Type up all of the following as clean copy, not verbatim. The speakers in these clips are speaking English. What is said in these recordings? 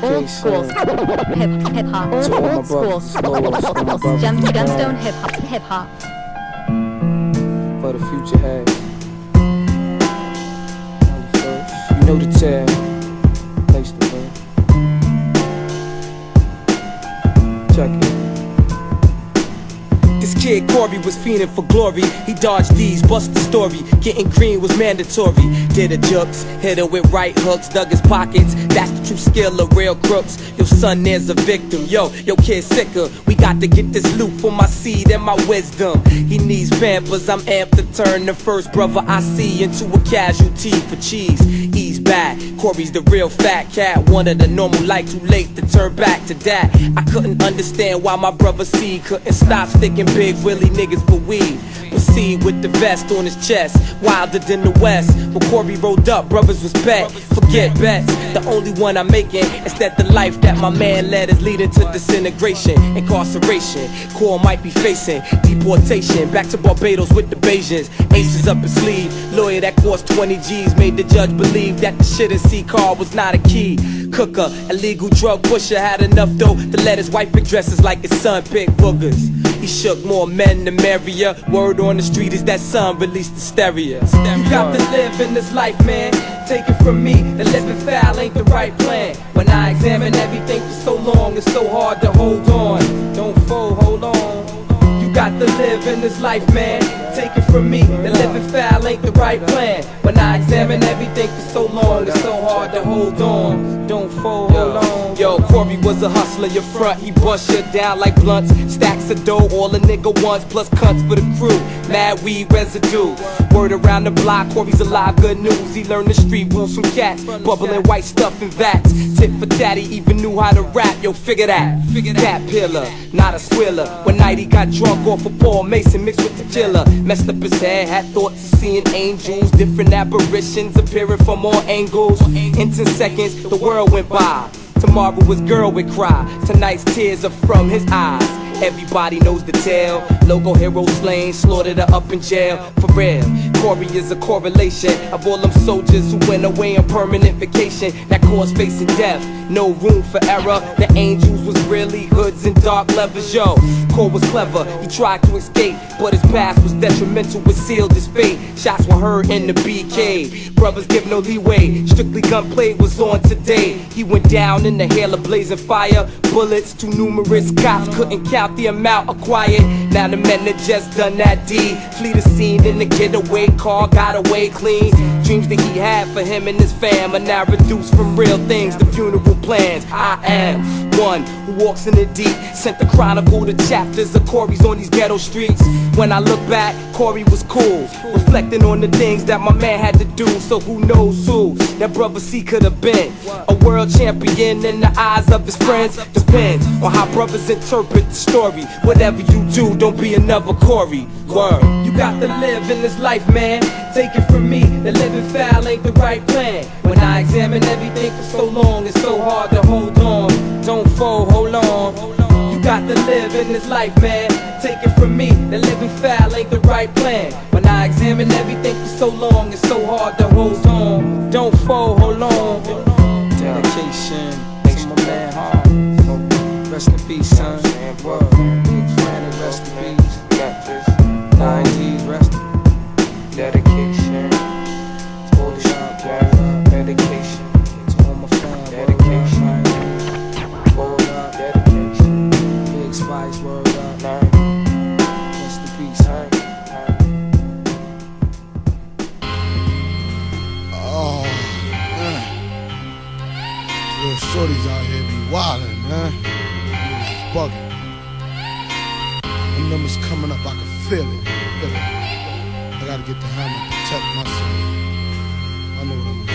old school hip-hop, old school gemstone hip-hop. For the future head. You know the tale. Place to live. Check it. This kid Corey was fiending for glory. He dodged these, bust the story. Getting green was mandatory. Did a jukes, hit her with right hooks, dug his pockets. That's the true skill of real crooks. Your son there's a victim. Yo kid sicker. We got to get this loot for my seed and my wisdom. He needs pampers. I'm amped to turn the first brother I see into a casualty for cheese. Ease back. Corey's the real fat cat. Wanted a normal life, too late to turn back to that. I couldn't understand why my brother C couldn't stop sticking big willy niggas for weed. Proceed with the vest on his chest, wilder than the West. When Corey rolled up, brothers was bet. Forget bets, the only one I'm making is that the life that my man led is leading to disintegration, incarceration. Core might be facing deportation, back to Barbados with the Bajans. Aces up his sleeve, lawyer that cost 20 G's made the judge believe that the shit in C-car was not a key. Cooker, illegal drug pusher, had enough dough to let his wife pick dresses like his son picked boogers. He shook more men than merrier. Word on the street is that son released hysteria. You got to live in this life, man. Take it from me, the living foul ain't the right plan. When I examine everything for so long, it's so hard to hold on. Don't fold, hold on. You got to live in this life, man. Take it from me, the living foul ain't the right plan. When I examine everything for so long, it's so hard to hold on. Don't fold, hold on. Yo, Corey was a hustler, your front, he bust shit down like blunts. Stacks of dough, all a nigga wants, plus cunts for the crew. Mad weed residue. Word around the block, Corey's alive, good news. He learned the street rules from cats, bubbling white stuff in vats. Tit for tatty, even knew how to rap, yo, figure that. Cat pillar, not a squiller. One night he got drunk off of Paul Mason mixed with tequila. Messed up his head, had thoughts of seeing angels, different apparitions appearing from all angles. In 10 seconds, the world went by. Tomorrow his girl would cry. Tonight's tears are from his eyes. Everybody knows the tale. Local hero slain, slaughtered her up in jail. For real, Corey is a correlation of all them soldiers who went away on permanent vacation. That cause facing death, no room for error. The angels was really hoods and dark levers, yo. Core was clever, he tried to escape, but his past was detrimental, it sealed his fate. Shots were heard in the BK, brothers give no leeway. Strictly gunplay was on today. He went down in the hail of blazing fire. Bullets too numerous, cops couldn't count the amount acquired. Now the men that just done that deed flee the scene in the getaway car, got away clean. Dreams that he had for him and his fam are now reduced from real things to funeral plans. I am one who walks in the deep, sent the chronicle to chapters of Corey's on these ghetto streets. When I look back, Corey was cool, reflecting on the things that my man had to do. So who knows who that brother C could have been? A world champion in the eyes of his friends. Depends on how brothers interpret the story. Whatever you do, don't be another Corey. Word. You got to live in this life, man. Take it from me, the living foul ain't the right plan. When I examine everything for so long, it's so hard to hold on. Don't fold, hold on. You got to live in this life, man. Take it from me, the living foul ain't the right plan. When I examine everything for so long, it's so hard to hold on. Don't fold, hold on. Dedication to my man Hard. Rest in peace, son. Word. Big friend, rest in peace. 90s, rest in dedication. To all the shop, dedication. To all my fam, dedication. Word up, dedication. Big Spice, word up. Rest in peace, huh? Oh, man. Little shorties out here be wildin', man. Niggas bugging. Them numbers coming up, I can feel it. I gotta get the hammer to protect myself. I know what I'm gonna do.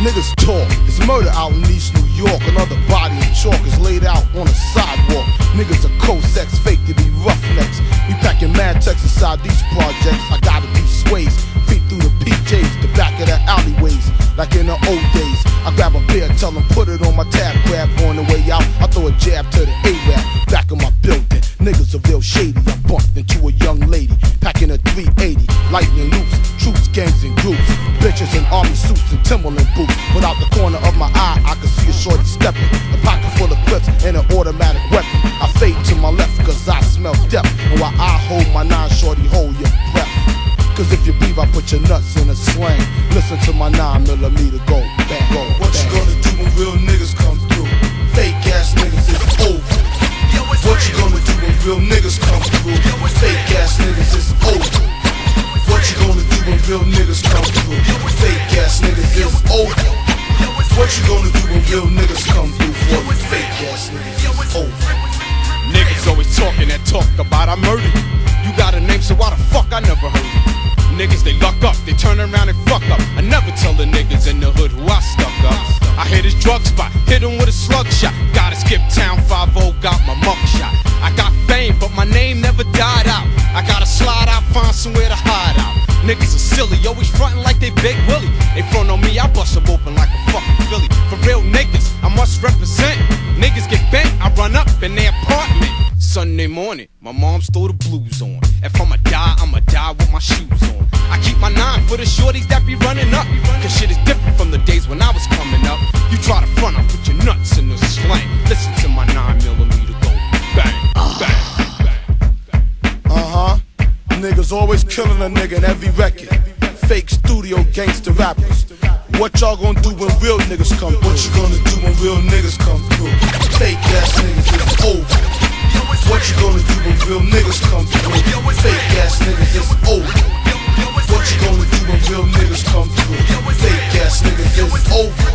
Niggas talk, it's murder out in East New York. Another body in chalk is laid out on a sidewalk. Niggas are co-sex, fake to be roughnecks. We packing mad texts inside these projects. I gotta be sways, feet through the PJs, the back of the alleyways, like in the old days. I grab a beer, tell them put it on my tab, grab on the way out. I throw a jab to the A-Rap, back of my building. Niggas are real shady, I bumped into a young lady, packing a 380, lightning loops, troops, gangs and groups. Bitch Bitches in army suits and Timberland boots. Without the corner of my eye, I could see a shorty stepping. A pocket full of clips and an automatic weapon. I fade to my left cause I smell death. And while I hold my nine, shorty hold your breath. Cause if you breathe, I put your nuts in a sling. Listen to my 9mm go back. What you gonna do when real niggas come through? Fake ass niggas is over. What you gonna do when real niggas come through? Fake ass niggas is over. What you gonna do when real niggas come through? Fake ass niggas is over. What you gonna do when real niggas come through? For fake ass niggas is over. Niggas always talking that talk about I murder you. You got a name, so why the fuck I never heard you? Niggas, they luck up, they turn around and fuck up. I never tell the niggas in the hood who I stuck up. I hit his drug spot, hit him with a slug shot. Gotta skip town, 5-0, got my mug shot. I got fame, but my name never died out. I gotta slide out, find somewhere to hide out. Niggas are silly, always frontin' like they Big Willie. They front on me, I bust them open like a fucking Philly. For real niggas, I must represent. Niggas get bent, I run up in their apartment. Sunday morning, my mom's throw the blues on. If I'ma die with my shoes on. I keep my 9 for the shorties that be running up. Cause shit is different from the days when I was coming up. You try to front, I put your nuts in the slang. Listen to my 9mm go bang, bang, bang. Niggas always killing a nigga in every record. Fake studio gangster rappers. What y'all gonna do when real niggas come through? What you gonna do when real niggas come through? Fake ass niggas is over. What you gonna do when real niggas come through? Fake ass niggas is over. What you gonna do when real niggas come through? Fake ass niggas is over.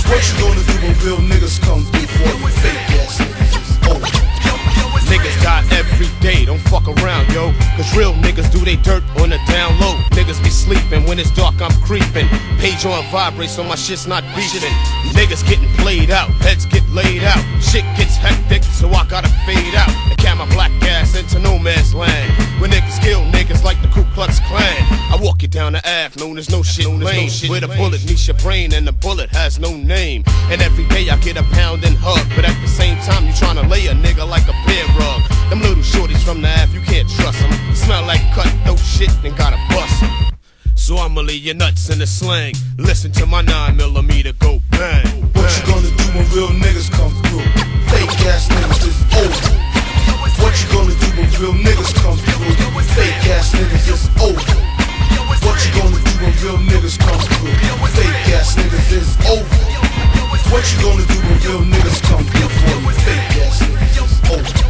What you gonna do when real niggas come through? For fake ass niggas is over. Niggas die every day, don't fuck around, yo. Cause real niggas do they dirt on the down low. Niggas be sleeping, when it's dark I'm creeping. Page on vibrate so my shit's not beefing. Niggas getting played out, heads get laid out. Shit gets hectic, so I gotta fade out. And carry my black ass into no man's land. When niggas kill niggas like the Ku Klux Klan. I walk you down the Ave, known as no shit lane. Where the bullet meets your brain and the bullet has no name. And every day I get a pound and hug. But at the same time you tryna lay a nigga like a bear rug. Them little shorties from the Ave, you can't trust them. Smell like cutthroat shit and gotta bust them. So I'ma lay your nuts in the slang. Listen to my 9mm go bang. What you gonna do when real niggas come through? Fake ass niggas is over. What you gonna do when real niggas come through? Fake ass niggas is over. What you gonna do when real niggas come through? Fake ass niggas is over. What you gonna do when real niggas come through? For fake ass niggas is over.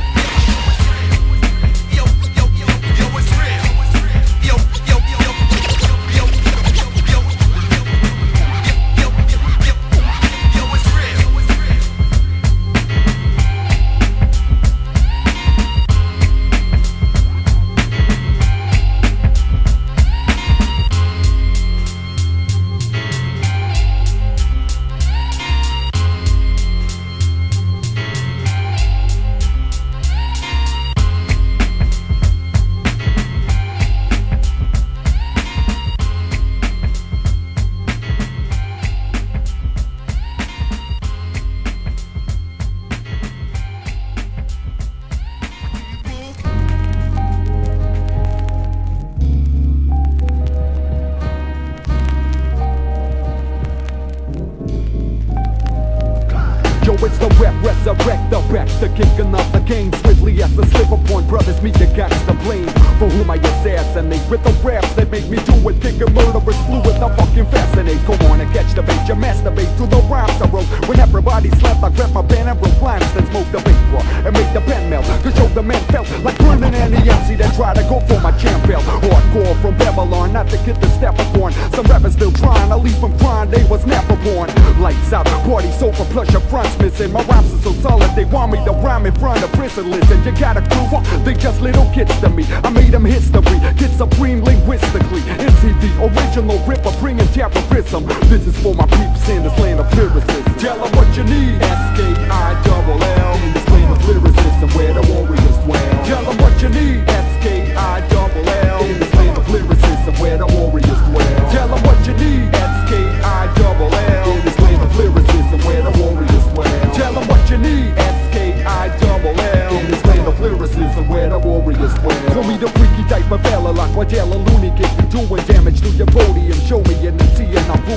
It's the rep, resurrect the wreck, the kicking of the game. Swiftly as a slip upon brothers, me you got to blame. For whom I assassinate with the raps that make me do it. Kicking murderous fluid, I fucking fascinate. Go on and catch the bait, you masturbate through the rhymes I wrote. When everybody slept, I grabbed my pen and wrote lines, then smoked the vapor and made the pen melt. Cause yo, the man felt like burning any MC that tried to go for my champ belt. Hardcore from Babylon, not to get the step upon. Some rappers still trying to leave from crying, they was never born. Lights out, party sofa, plush your fronts missing. My rhymes are so solid, they want me to rhyme in front of prison. Listen, you got a crew, they just little kids to me. I made them history, get supreme linguistically. Is he the original ripper bringing terrorism? This is for my peeps in this land of lyricism. Tell them what you need, S-K-I-double-L. In this land of lyricism where the warriors dwell. Tell them what you need, S-K-I-double-L. In this land of lyricism where the warriors dwell. Tell them what you need, S-K-I-double-L. In this land of lyricism where the warriors dwell. Tell them what you need, S-K-I-double-L. In this land of lyricism where the warriors dwell. Call me the freaky type of fella like what yellow loony kid be doing damage to your podium. Show me an MC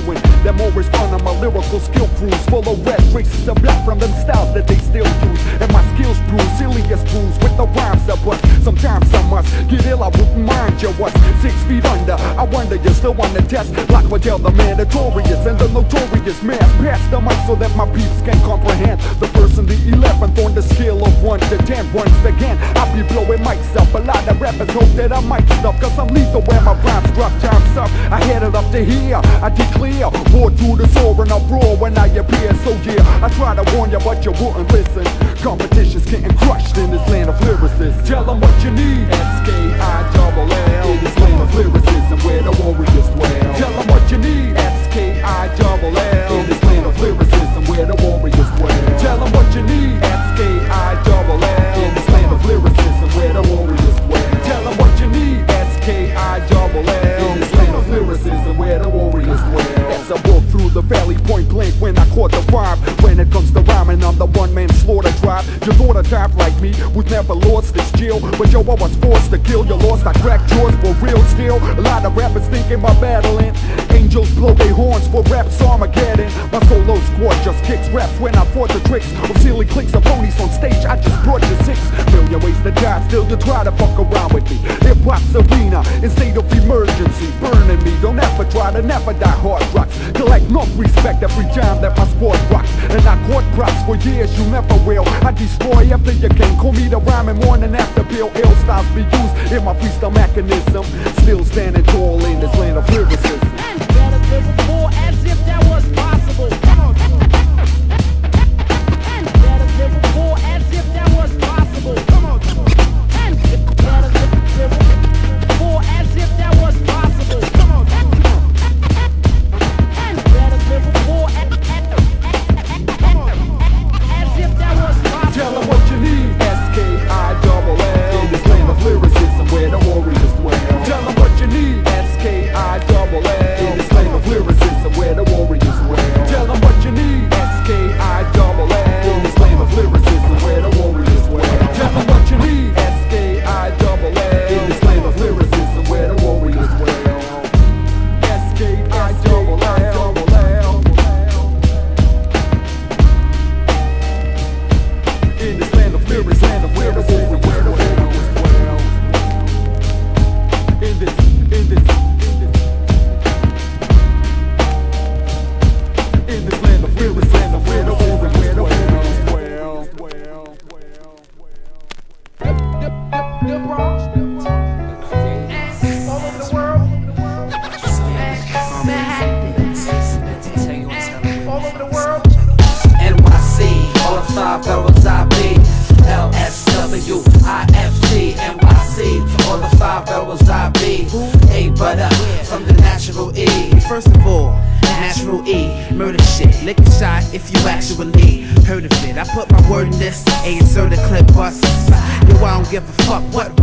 ruin. Them always fun on my lyrical skill cruise, full of red traces of black from them styles that they still use. And my skills prove silly as proves with the rhymes I bust. Sometimes I must Guerilla wouldn't mind you was 6 feet under. I wonder you still want to test like what tell the mandatories and the notorious mass. Pass the mic so that my peeps can comprehend. The first and the 11th on the scale of 1 to 10. Once again, I be blowing mics up. A lot of rappers hope that I might stop, cause I'm lethal where my rhymes drop. Time's up, I headed up to here. I declare, war through the soar and uproar when I appear. So yeah, I try to warn you but you wouldn't listen. Competition's getting crushed in this land of lyricism. Tell them what you need. S-K-I-double-L. In this land of lyricism where the warriors dwell. Tell them what you need. S-K-I-double-L. In this land of lyricism where the warriors dwell. Tell them what you need. S-K-I-double-L. In this land of lyricism where the warriors dwell. Tell them what you need. S-K-I-double-L. In this land of lyricism where the warriors dwell. As I walk through the valley point blank when I caught the vibe. When it comes to rhyming, I'm the one-man slaughter tribe. You thought a type like me would never lost this chill, but yo, I was forced to kill. You lost, I cracked yours for real still. A lot of rappers thinking about battling. Angels blow their horns for raps Armageddon. My solo squad just kicks raps when I fought the tricks of silly cliques of ponies on stage. I just brought you 6 million ways to die, still you try to fuck around with me. Hip-hop's arena in state of emergency, burning me. Don't ever try to never die hard rocks. Collect enough respect every time that my sport rocks. And I caught props for years, you never will. I destroy after you can. Call me the rhyming morning after pill. Ill styles be used in my freestyle mechanism. Still standing tall in this land of lyricism. Better live before as if that was possible. Better live before as if that was possible. Come on. Better live before as if that was possible. Come on. Better live before as if that was possible. Tell them what you need. S-K-I-double-L. In this land of lyricism where the warriors dwell. Tell them what you need. S-K-I-double-L. In this land of lyricism where the warriors dwell. Tell them what you need. S-K-I-double-L. In this land of lyricism where the warriors dwell. Tell them what you need. S-K-I-double-L. In this land of lyricism where the warriors dwell. S-K-I-double-L. In this land of lyricism where the warriors dwell. In this land of lyricism where the warriors dwell. The Bronx, all over the world, Manhattan, all over the world. NYC, all the 5 boroughs I be. LSW, IFT, NYC, all the 5 boroughs I be. A butter from the natural E. First of all, natural E, murder shit. Lick a shot if you actually heard of it. I put my word in this, a inserted clip bust. Yo, I don't give a fuck, what,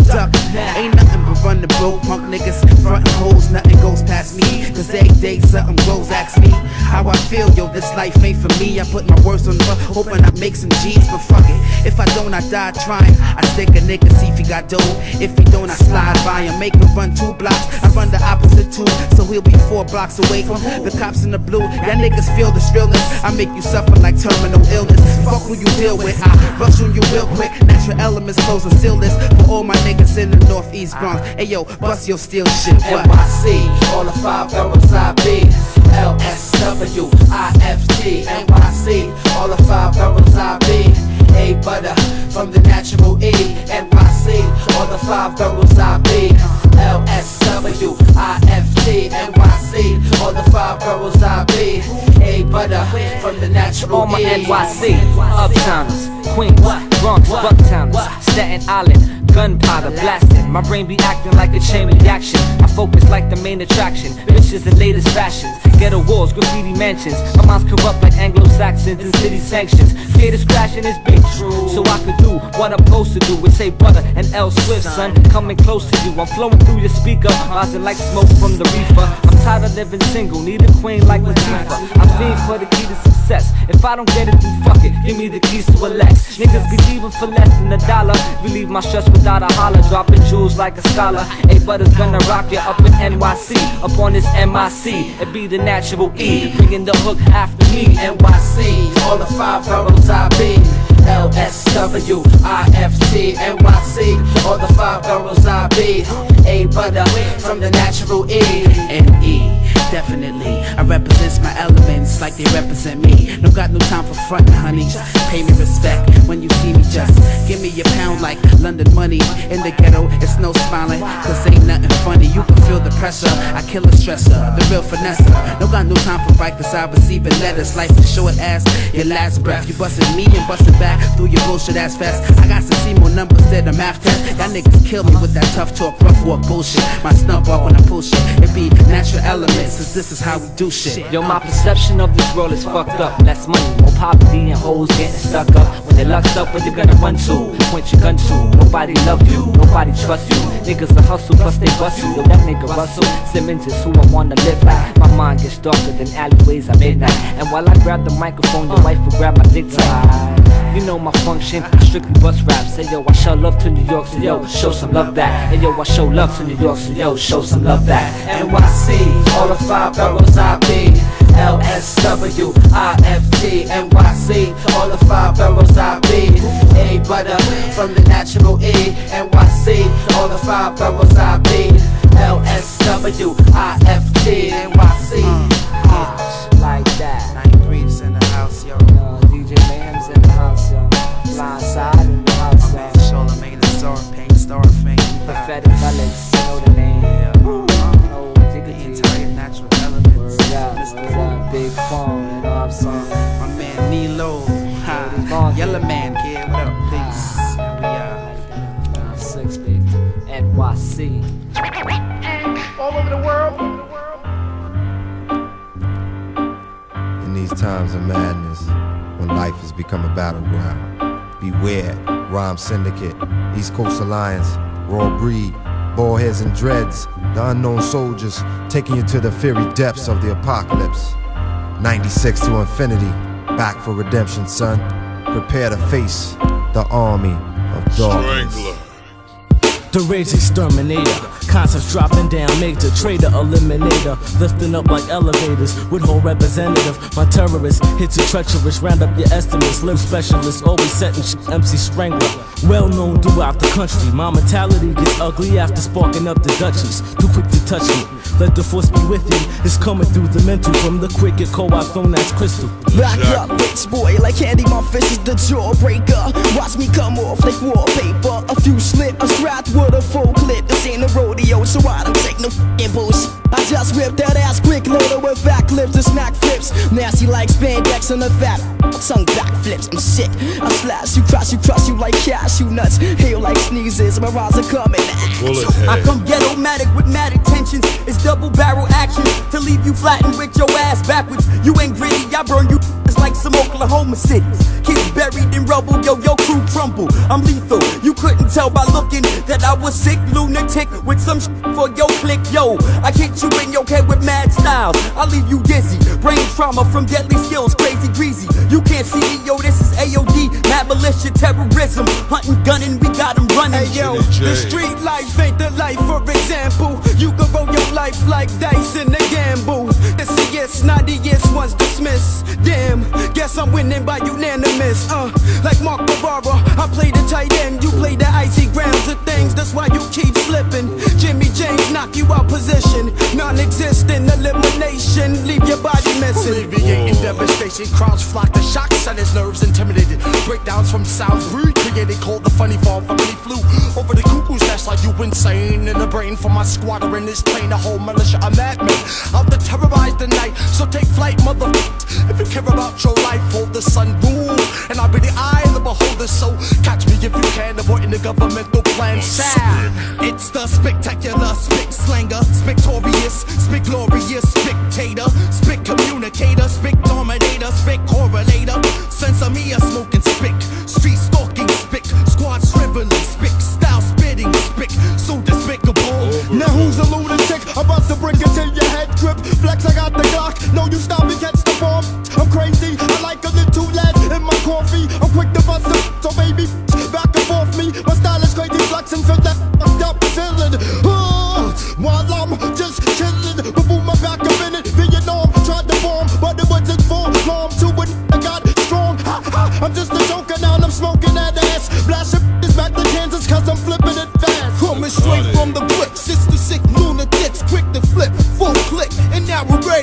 duck. Ain't nothing but run the boat, punk niggas frontin' hoes, nothing goes past me. Cause every day something grows, ask me how I feel, yo, this life ain't for me. I put my words on the book, hoping I make some G's, but fuck it. If I don't, I die trying. I stick a nigga, see if he got dough. If he don't, I slide by him, make him run 2 blocks. I run the opposite 2, so he'll be 4 blocks away from the cops in the blue. Y'all niggas feel this realness. I make you suffer like terminal illness. Fuck who you deal with, I rush on you real quick. Natural elements close and seal this for all my niggas in the Northeast Bronx. Ayo, bust your steel shit. What? NYC, all the 5 boroughs I be. LSW, IFT, NYC, all the 5 boroughs I be. A butter from the natural E. NYC, all the 5 boroughs I be. LSW, IFT, NYC, all the 5 boroughs I be. A butter from the natural E. All my NYC, uptowners, Queens, Bronx, Bucktowners, Staten Island, gunpowder blasting. My brain be acting like a chain reaction. I focus like the main attraction. Bitches in latest fashions, ghetto walls, graffiti mansions. My mind's corrupt like Anglo-Saxons and city sanctions. Haters crashing is big, so I could do what I'm supposed to do. With say butter and L Swift, son, coming close to you. I'm flowing through your speaker, rising like smoke from the reefer. I'm tired of living single, need a queen like Latifah. I'm fiend for the key to success. If I don't get it, then fuck it, give me the keys to a Lex. Niggas be leaving for less than $1. Relieve my stress with start a holler, dropping jewels like a scholar. A butter's gonna rock you up in NYC, up on this MIC. It be the natural E, bringing the hook after me. NYC, all the 5 boroughs I be. LSW, IFT, NYC, all the 5 boroughs I be. A butter from the natural E. N.E. Definitely, I represents my elements like they represent me. No got no time for frontin', honey. Just pay me respect when you see me. Just give me a pound like London money. In the ghetto, it's no smiling, cause ain't nothing funny. You can feel the pressure, I kill a stressor, the real finesse. No got no time for right, cause I receiving letters. Life is short as your last breath. You bustin' me and bustin' back through your bullshit ass fast. I got some C more numbers than a math test. Y'all niggas kill me with that tough talk, rough walk bullshit. My snub walk when I pull shit. It be natural elements, cause this is how we do shit. Yo, my perception of this world is fucked up. Less money, more poverty, and hoes getting stuck up. When they lucked up, where you gonna run to? Point your gun to. Nobody love you, nobody trust you. Niggas a hustle, plus they bust you. Yo, that nigga Russell Simmons is who I wanna live like. My mind gets darker than alleyways at midnight. And while I grab the microphone, your wife will grab my dick tight. You know my function, strictly bust rap. Say yo, I show love to New York, so yo, show some love back. Hey yo, I show love to New York, so yo, show some love back. NYC, all the 5 boroughs I be. LSW, IFT, NYC, all the 5 boroughs I be. A butter from the natural E. NYC, all the 5 boroughs I be. LSW, IFT, NYC. Like that. 93's in the house, yo. DJ Mayhem's in the house, yo. Blindside in the house, yo. Shoulder made a star, pain, star, fame. Prophetic ballads, you know the name. The entire natural elements. Word up, Big Phone, you know what I'm saying? My man Nilo, Yellow Man, kid, what up, peace. And we 6, baby. NYC. All over the world. In these times of madness, when life has become a battleground, beware, Rhyme Syndicate, East Coast Alliance, Raw Breed, Ballheads and Dreads, the unknown soldiers taking you to the fiery depths of the apocalypse. 96 to infinity, back for redemption, son. Prepare to face the army of darkness. Strangler. The rage exterminator, concepts dropping down, major trader, eliminator, lifting up like elevators, with whole representative. My terrorist hits you treacherous, round up your estimates, live specialist, always setting MC strangler. Well known throughout the country, my mentality gets ugly after sparking up the duchies. Too quick to touch me, let the force be with you. It's coming through the mental from the quick co-op phone that's crystal. Back up, bitch boy, like Candy, my fish is the jawbreaker. Watch me come off like wallpaper. A few slip, a strapped with a full clip. This ain't a rodeo, so I don't take no f***ing bullshit. I just whip that ass quick, loaded with fat clips and snack flips. Nasty like spandex on the fat, tongue back flips. I'm sick, I slash you, crush you like cashew nuts. Hail like sneezes, my rhymes are coming. I come ghetto-matic with mad intentions. It's double barrel action to leave you flattened with your ass backwards. You ain't gritty, I burn you like some Oklahoma cities. Kids buried in rubble, yo crew crumble. I'm lethal, you couldn't tell by looking that I was sick, lunatic with some for your click, yo. I hit you in your head with mad styles. I leave you dizzy, brain trauma from deadly skills, crazy greasy. You can't see me, yo, this is AOD, mad militia, terrorism, hunting, gunning, we got them running. Hey yo, the street life ain't the life, for example. You can roll your life like dice in a gamble. The CS, 90 years once dismissed. Damn, guess I'm winning by unanimous. Like Mark Bavara, I play the tight end, you play the icy grams of things. That's why you keep slipping. Jimmy James knock you out position. Non-existent elimination, leave your body missing. Alleviating devastation, crowds flock to shock, set his nerves intimidated. Breakdowns from sounds recreated, called the funny fall from he flew over the cuckoo's nest like you insane. In the brain for my squatter in this plane, the whole militia a madman out to terrorize the night. So take flight, motherfuckers. If you care about your life, hold the sun rule, and I'll be the eye of the beholder. So catch me if you can, avoiding the governmental plan. It's the spectacular, spick slanger, spectorious, spick glorious, spectator, spick communicator, spick dominator, spick correlator. Sense of me a smoking spick, street stalking spick, squad shriveling spick, style spitting spick, so despicable. Now who's a lunatic? About to bring it to your head grip. Flex, I got the Glock. No, you stop me, catch the bomb. I'm crazy, I like a little lead in my coffee. I'm quick to bust it, so baby, back and forth me. My style is crazy, flexing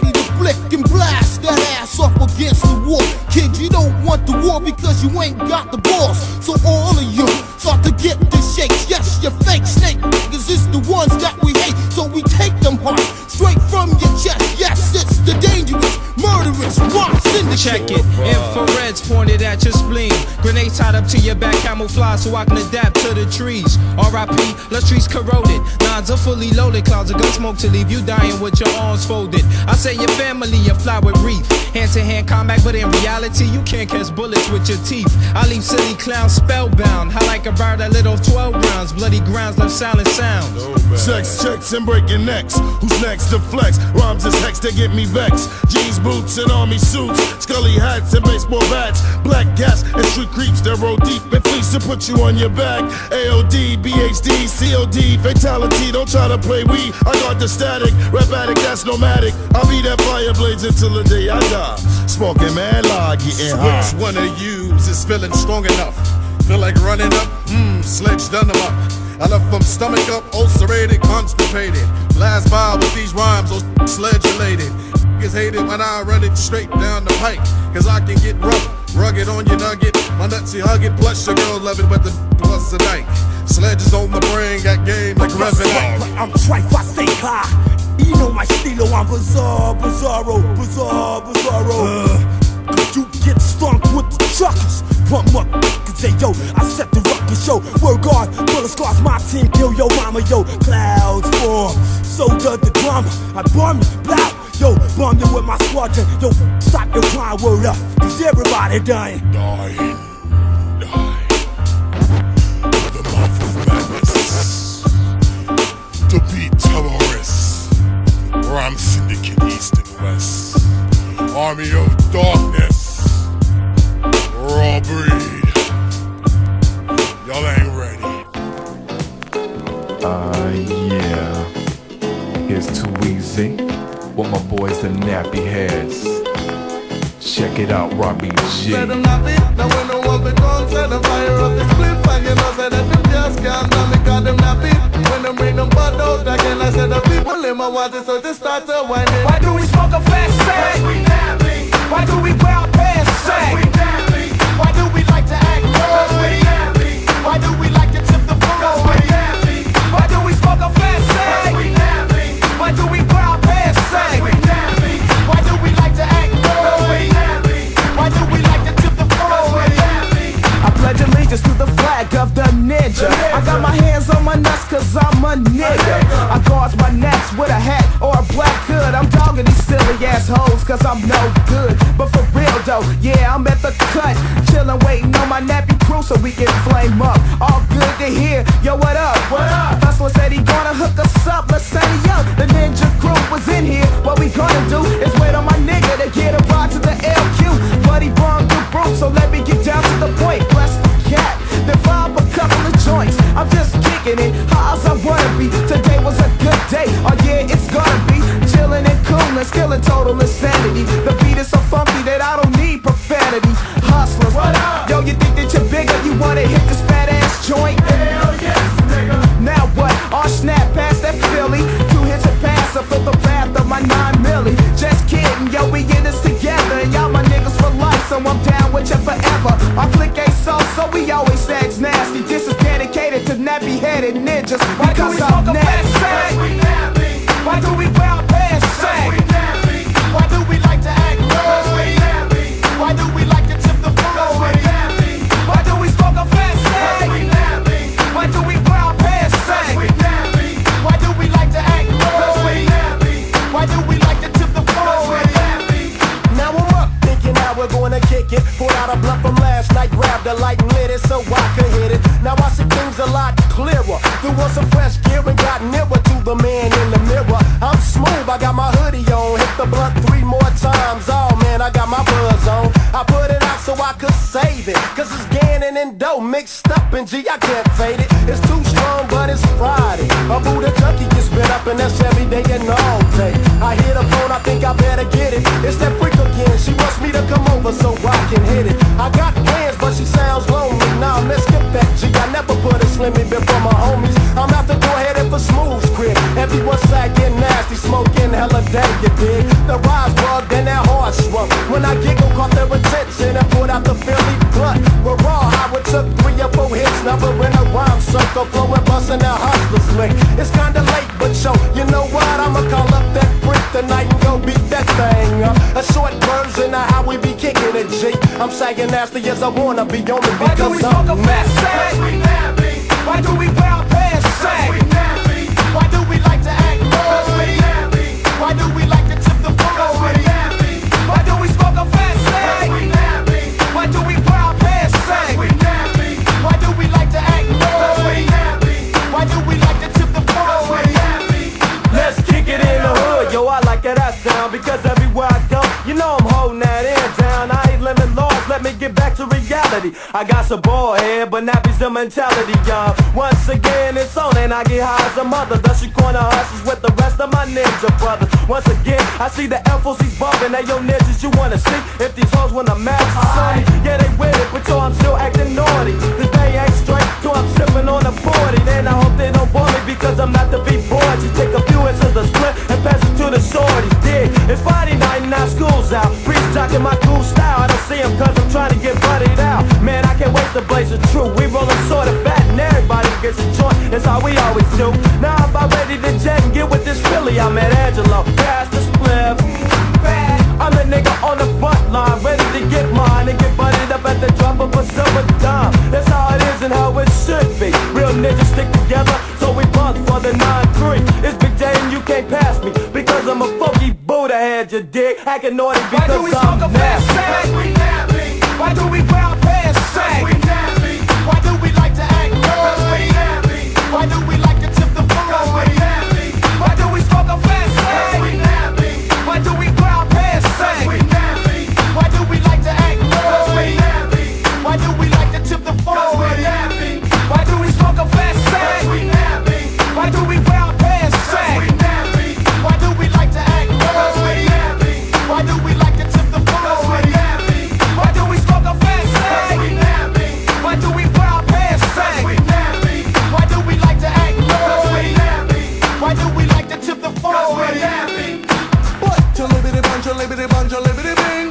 ready to flick and blast that ass up against the wall. Kid, you don't want the war because you ain't got the balls. So all of you start to get the shakes. Yes, you fake snake niggas is the ones that we hate. So we take them hard, straight from your chest. Yes, it's the dangerous, murderous rhyme syndicate. Check it, infrareds pointed at your spleen. Grenades tied up to your back, camouflage so I can adapt to the trees. R.I.P. Lust trees corroded. Nines are fully loaded, clouds of gun smoke to leave you dying with your arms folded. I say your family a flower wreath, hand-to-hand combat, but in reality you can't catch bullets with your teeth. I leave silly clowns spellbound. I like a bird that lit off 12 rounds. Bloody grounds left silent sounds. Sex checks and breaking necks. Who's next to flex? Rhymes is hex, they get me vexed. Jeans, boots, and army suits. Scully hats and baseball bats. Black gas and street creeps that roll deep and fleece to put you on your back. AOD, BHD, COD, fatality. Don't try to play weed. I got the static. Rap addict, that's nomadic. I'll be that fire blades until the day I die. Smoking mad log, getting high. Which one of yous is feeling strong enough? Feel like running up? Sledge done them up. I left from stomach up, ulcerated, constipated. Blast by with these rhymes, oh sledge related. Niggas hate it when I run it straight down the pike. Cause I can get rough, rugged on your nugget. My nutsy hug it, plus your girl love it, but the plus the night. Sledge is on the brain, got game like Revenant. I'm trife, I stay high. You know my stilo, I'm bizarro. You get stunk with the truckers. One more cause they yo, I set the ruckus, yo. Work hard, bullet scars, my team kill your mama, yo. Clouds form, so does the drama. I bomb you, blow, yo. Bomb you with my squadron, yo. Stop your crime, word up, cause everybody dying. Dying. The mouth of madness. To be terrorists. Rhyme syndicate east and west. Army of darkness. Raw breed. Y'all ain't ready. Yeah. Here's Too Easy with my boys the Nappy Headz. Check it out, Robbie G. Said them nappy, now when no one be gone, said them fire up the split, and you know said that them just can't stop me, cause them nappy. When them bring them butt out again, I said the people in my water, so they start to whine it. Why do we smoke a fast sag? Cause we nappy. Why do we wear our pants sag? Cause we nappy. Why do we like to act Cause we nappy. Why do we like to tip the phone? Cause we nappy. Why do we smoke a fast sag? Cause we nappy. Why do we wear our pants sag? Cause we nappy. Why do we like to act Cause we nappy. Why do we like to tip the phone? Cause we nappy. I pledge allegiance to the flag of the ninja. I got my hands on my nuts cause I'm a nigga. I guard my nuts with a hat or a black hood. I'm dogging these silly assholes cause I'm no good. But for real though, yeah, I'm at the cut. Chillin' waiting on my nappy crew so we can flame up. All good to hear, yo what up? What up? Hustler said he gonna hook us up, let's say yo. The ninja crew was in here, what we gonna do is wait on my nigga to get a ride to the LQ. But he brung the brute, so let me get down to the point. Bless the cat, then vibe a couple of joints. I'm just kicking it, high as I wanna be. Today was a good day, oh yeah, it's gonna be. Chillin' and coolin', still in total insanity. The beat is so funky that I don't need profanity. Hustlers, what up? Yo, you think that you're bigger, you wanna hit this fat ass joint? Hell yes, nigga. Now what? All snap past that Philly. 2 hits a pass, I fill the wrath of my 9 milli. Just kidding, yo, we in this together. And y'all my niggas for life, so I'm down with you forever. Our clique ain't so we always acts nasty. This is dedicated to nappy-headed ninjas. Why do we smoke a fast sag? Cause we nappy. Why do we wear our pants sag? Cause we nappy. Why do we like to act Cause we nappy. Why do we like to tip the phone? Cause we nappy. Why do we smoke a fast sag? Cause we nappy. Why do we wear our pants Cause sag? we nappy. Why do we like to act Cause we nappy. Why do we like to tip the phone? Cause we nappy. Now I'm up, thinking how we're gonna kick it. Pulled out a blunt from last night, grabbed a light and lit it so I could hit it. Now I see things a lot clearer. Threw on some fresh gear and got nearer to the man in the mirror. I'm smooth, I got my hoodie on. Hit the blunt 3 more times. Oh man, I got my buzz on. I put it out so I could save it. Cause it's Gannon and dough mixed up and G, I can't fade it. It's too strong, but it's Friday. A Buddha junkie gets spit up and that's every day and all day. I hear the phone, I think I better get it. It's that freak again, she wants me to come over so I can hit it. I got plans, but she sounds lonely. Now let's skip that G, I never put a slimmy before my homies. I'm out to go ahead and for Smooth's crib. Everyone sagging nasty, smoking hella day, you dig? The ride when I giggle, caught their attention and pulled out the Philly blunt. We're raw, how it took 3 or 4 hits, never in a rhyme circle, flowing, busting that hustler slick. It's kinda late, but yo, you know what? I'ma call up that freak tonight and go beat that thing up. A short version of how we be kicking it, G. I'm sagging nasty as I wanna be, only because Why do we smoke a fast sag? Why do we wear pants sag? Why do we like to act naughty? Why do we like to tip the floor? Why do we smoke a fast sag? Why do we wear pants sag? Why do we like to act naughty? Why do we like to tip the floor? Let's kick it in the hood, yo, I like that sound. Because everywhere I go, you know I'm holding that in down. I ain't living large, let me get back to reality. I got some bald head, but Nappy's the mentality, y'all. Once again, it's on and I get high as a mother. Dusty corner hustles with the rest of my ninja brothers. Once again, I see the FOC's bumping. Hey, yo, ninjas, you wanna see if these hoes wanna match the sun? Yeah, they with it, but yo, I'm still acting naughty. The day ain't straight, till I'm sipping on a 40. Then I hope they don't bore me because I'm not the beat boy. Just take a few into the split and pass it to the shorties. Dig, it's Friday night and now school's out. Freeze jocking my cool style. I don't see him cause I'm trying to get buddied out. Man, I can't waste the blaze of truth. We rollin' sorta fat and everybody gets a joint. That's how we always do. Now I'm about ready to jet and get with this Philly. I'm at Angelo, pass the spliff. I'm a nigga on the front line, ready to get mine and get butted up at the drop of a silver dime. That's how it is and how it should be. Real niggas stick together, so we bunk for the 9-3. It's Big J and you can't pass me because I'm a funky Buddha head, you dig? Acting naughty because Why do we smoke a fast sag? Why do we wear pants sag? Why do we like to act naughty? Why do we like to tip the floor? Why do we smoke a fast sag? Why do we wear pants sag? Why do we like to act naughty? Why do we like to tip the floor? Why do we smoke a fast sag? Why do we wear pants sag? Why do we like to act naughty? Why do we like to tip the floor? Why do we smoke a fast sag? Why do we wear pants sag? Why do we like to act naughty? Why do we like to tip the floor? What? Chalibbity bun, chalibbity bing.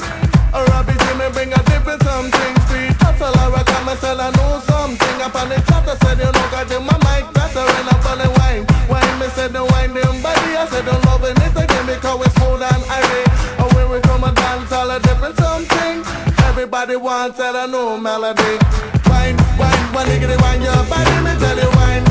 A rabbit Jimmy bring a different something. Street hustle, I reckon I said I know something. Up on the chat, I said you know, got in my mic better and I'm on the wine. Wine, me said the wine, them body, I said I'm loving it again because it's smooth and irate. And when we come and dance, all a different something. Everybody wants that I know melody. Wine, one nigga wine your body, me tell you wine.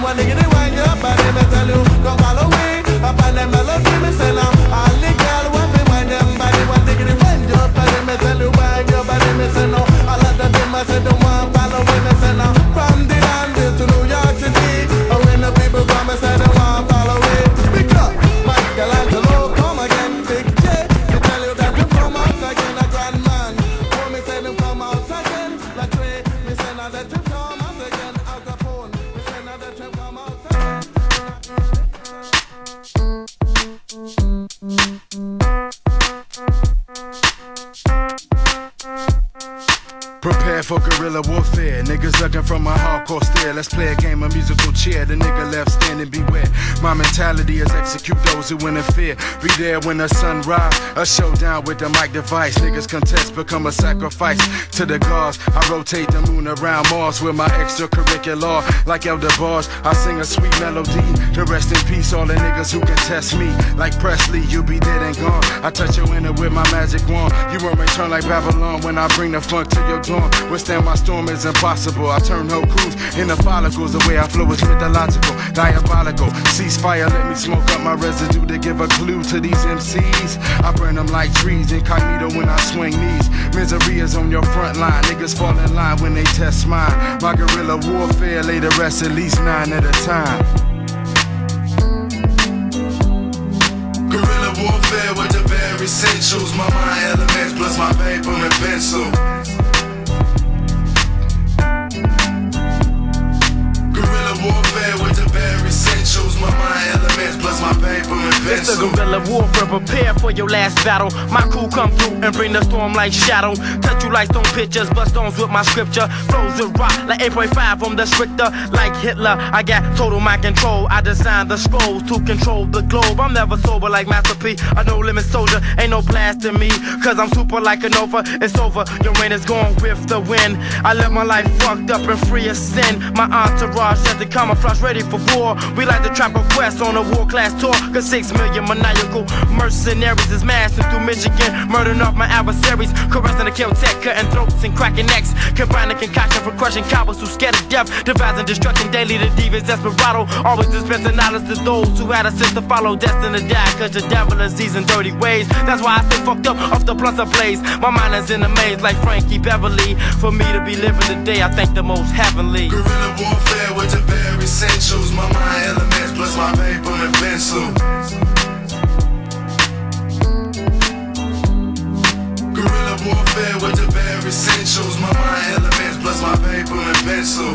One nigga wine your body, me tell you. Come follow me, up on the melody, me say now. All the girl want me wine them body, one nigga wine your body, me tell you wine your body, me say no. All of the them I say don't want follow me, me say now. From the land to New York City, and when the people come, I say they want follow me. Because Michelangelo come again, Big J, they tell you that you come out again, a grand man. Oh, me say them come out again, like Trey, me say now that you come out again, out the phone, me say now that you come out again. Prepare for guerrilla warfare. Niggas looking from a hardcore stare. Let's play a game of musical chair. The nigga left standing, beware. My mentality is execute those who interfere. Be there when the sun rise. A showdown with the mic device. Niggas contest, become a sacrifice to the gods. I rotate the moon around Mars with my extracurricular. Like Elder Bars, I sing a sweet melody. To rest in peace, all the niggas who can test me. Like Presley, you be dead and gone. I touch your inner with my magic wand. You won't return like Babylon when I bring the funk to your dawn. Withstand my storm is impossible. I turn whole crews into follicles. The way I flow is mythological, diabolical. Ceasefire, let me smoke up my residue to give a clue to these MCs. I burn them like trees, incognito when I swing these. Misery is on your front line. Niggas fall in line when they test mine. My guerrilla warfare lay to rest at least 9 at a time. Guerrilla warfare with the bare essentials. My mind elements plus my paper and pencil. Guerrilla warfare with the bare essentials. My mind elements elements plus my paper and It's pencil. the guerrilla warfare, prepare for your last battle. My crew come through and bring the storm like shadow. Touch you like stone pictures, bust stones with my scripture. Flows with rock like 8.5, I'm the stricter. Like Hitler, I got total mind control. I designed the scrolls to control the globe. I'm never sober like Master P, a no limit soldier. Ain't no blast in me, cause I'm super like a Nova. It's over, your rain is gone with the wind. I live my life fucked up and free of sin. My entourage has the camouflage ready for war. We like to trap a quest on a war class tour. Cause 6 million maniacal mercenaries is massing through Michigan, murdering off my adversaries, caressing the kill tech, cutting throats and cracking necks, combining concoction for crushing cowards who scared of death, devising destruction daily. The divas desperado, always dispensing knowledge to those who had a sense to follow, destined to die. Cause the devil is these in dirty ways. That's why I stay fucked up off the blunts of blaze. My mind is in a maze like Frankie Beverly. For me to be living today, I thank the most heavenly. Guerrilla warfare with the bare essentials. My mind elements plus my paper and pencil. Guerrilla warfare with the bare essentials. My mind elements plus my paper and pencil.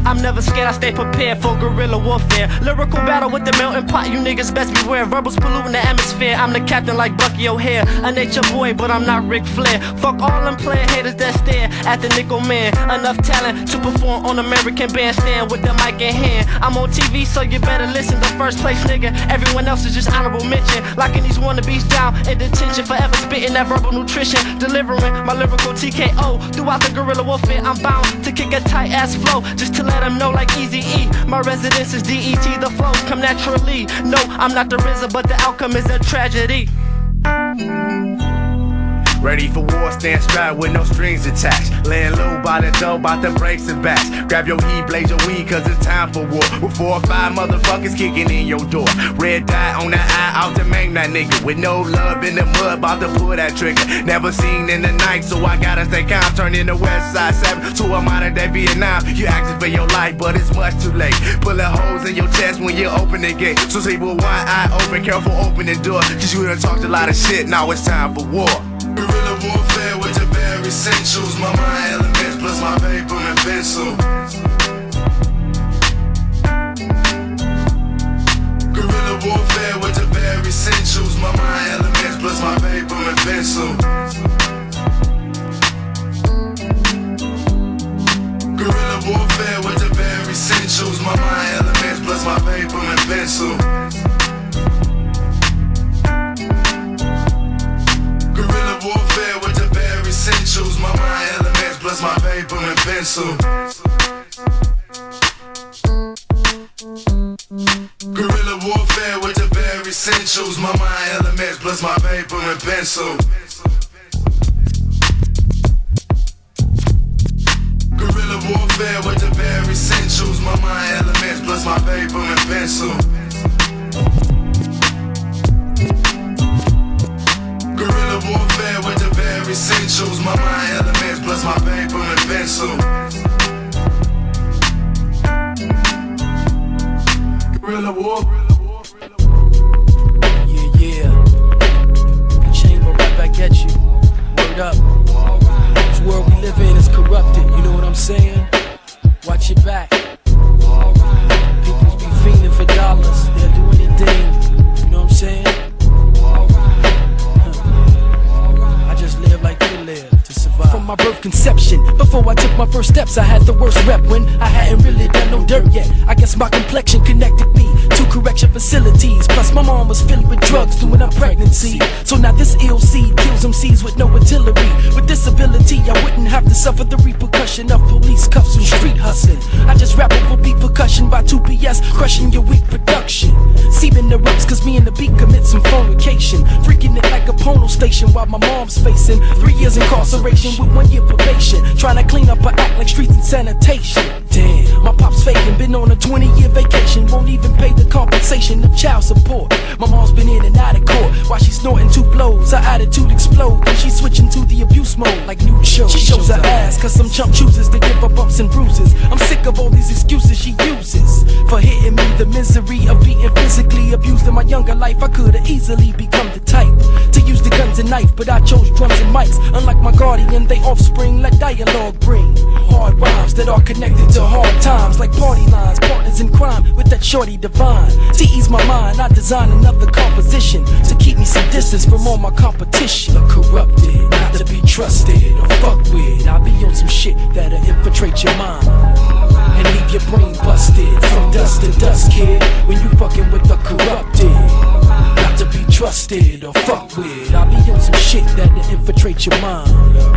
I'm never scared, I stay prepared for guerrilla warfare. Lyrical battle with the melting pot, you niggas best beware. Rebels polluting the atmosphere, I'm the captain like Bucky O'Hare. A nature boy, but I'm not Ric Flair. Fuck all them player haters that stare at the nickel man. Enough talent to perform on American Bandstand with the mic in hand. I'm on TV, so you better listen. The first place nigga, everyone else is just honorable mention. Locking these wannabes down in detention, forever spitting that verbal nutrition. Delivering my lyrical TKO throughout the guerrilla warfare. I'm bound to kick a tight ass flow, just to let them know like Eazy-E. My residence is DET, the flows come naturally. No, I'm not the RZA, but the outcome is a tragedy. Ready for war, stand strapped with no strings attached. Laying low by the door, bout to break some backs. Grab your heat, blaze your weed, cause it's time for war. With 4 or 5 motherfuckers kicking in your door. Red dot on the eye, out to maim that nigga. With no love in the mud, bout to pull that trigger. Never seen in the night, so I gotta stay calm. Turn in the West Side 7 to a modern day Vietnam. You asking for your life, but it's much too late. Pulling holes in your chest when you open the gate. So sleep with one eye open, careful open the door. Cause you done talked a lot of shit, now it's time for war. Guerrilla warfare with the bare essentials. My mind elements plus my paper and pencil. Guerrilla warfare with the bare essentials. My mind elements plus my paper and pencil. Guerrilla warfare with the bare essentials. My mind elements plus my paper and pencil. Guerrilla warfare with the bare essentials. My mind elements plus my paper and pencil. Guerrilla warfare with the bare essentials. My mind elements plus my paper and pencil. Guerrilla warfare with the bare essentials. My mind elements plus my paper and pencil. Guerrilla warfare with the bare essentials. My mind elements plus my paper and pencil. Guerrilla warfare. Yeah. Chamba right back at you. Word up. This world we live in is corrupted. You know what I'm saying? Watch your back. People be fiending for dollars. They'll do anything. You know what I'm saying? From my birth conception, before I took my first steps, I had the worst rep when I hadn't really done no dirt yet. I guess my complexion connected me to correction facilities. Plus my mom was filled with drugs during her pregnancy. So now this ill seed kills MCs with no artillery. With disability, I wouldn't have to suffer the repercussion of police cuffs and street hustling. I just rap over beat percussion by 2 PS, crushing your weak production. Seeping the ropes cause me and the beat commit some fornication. Freaking it like a porno station while my mom's facing 3 years incarceration with 1 year probation. Trying to clean up her act like streets and sanitation. Damn, my pop's faking, been on a 20-year vacation. Won't even pay the compensation of child support. My mom's been in and out of court while while she's snorting 2 blows. Her attitude explode, then she's switching to the abuse mode like nude shows. She shows her ass, cause some chump chooses to give her bumps and bruises. I'm sick of all these excuses she uses for hitting me. The misery of being physically abused in my younger life. I could've easily become the type to use the guns and knife, but I chose drums and mics. Unlike my guardian, they offspring let dialogue bring hard rhymes that are connected to hard times, like party lines, partners in crime with that shorty divine. To ease my mind, I design another composition to keep me some distance from all my competition. The corrupted, not to be trusted or fucked with. I'll be on some shit that'll infiltrate your mind and leave your brain busted from dust to dust, kid. When you fucking with the corrupted, not to be trusted or fucked with. I'll be on some shit that'll infiltrate your mind.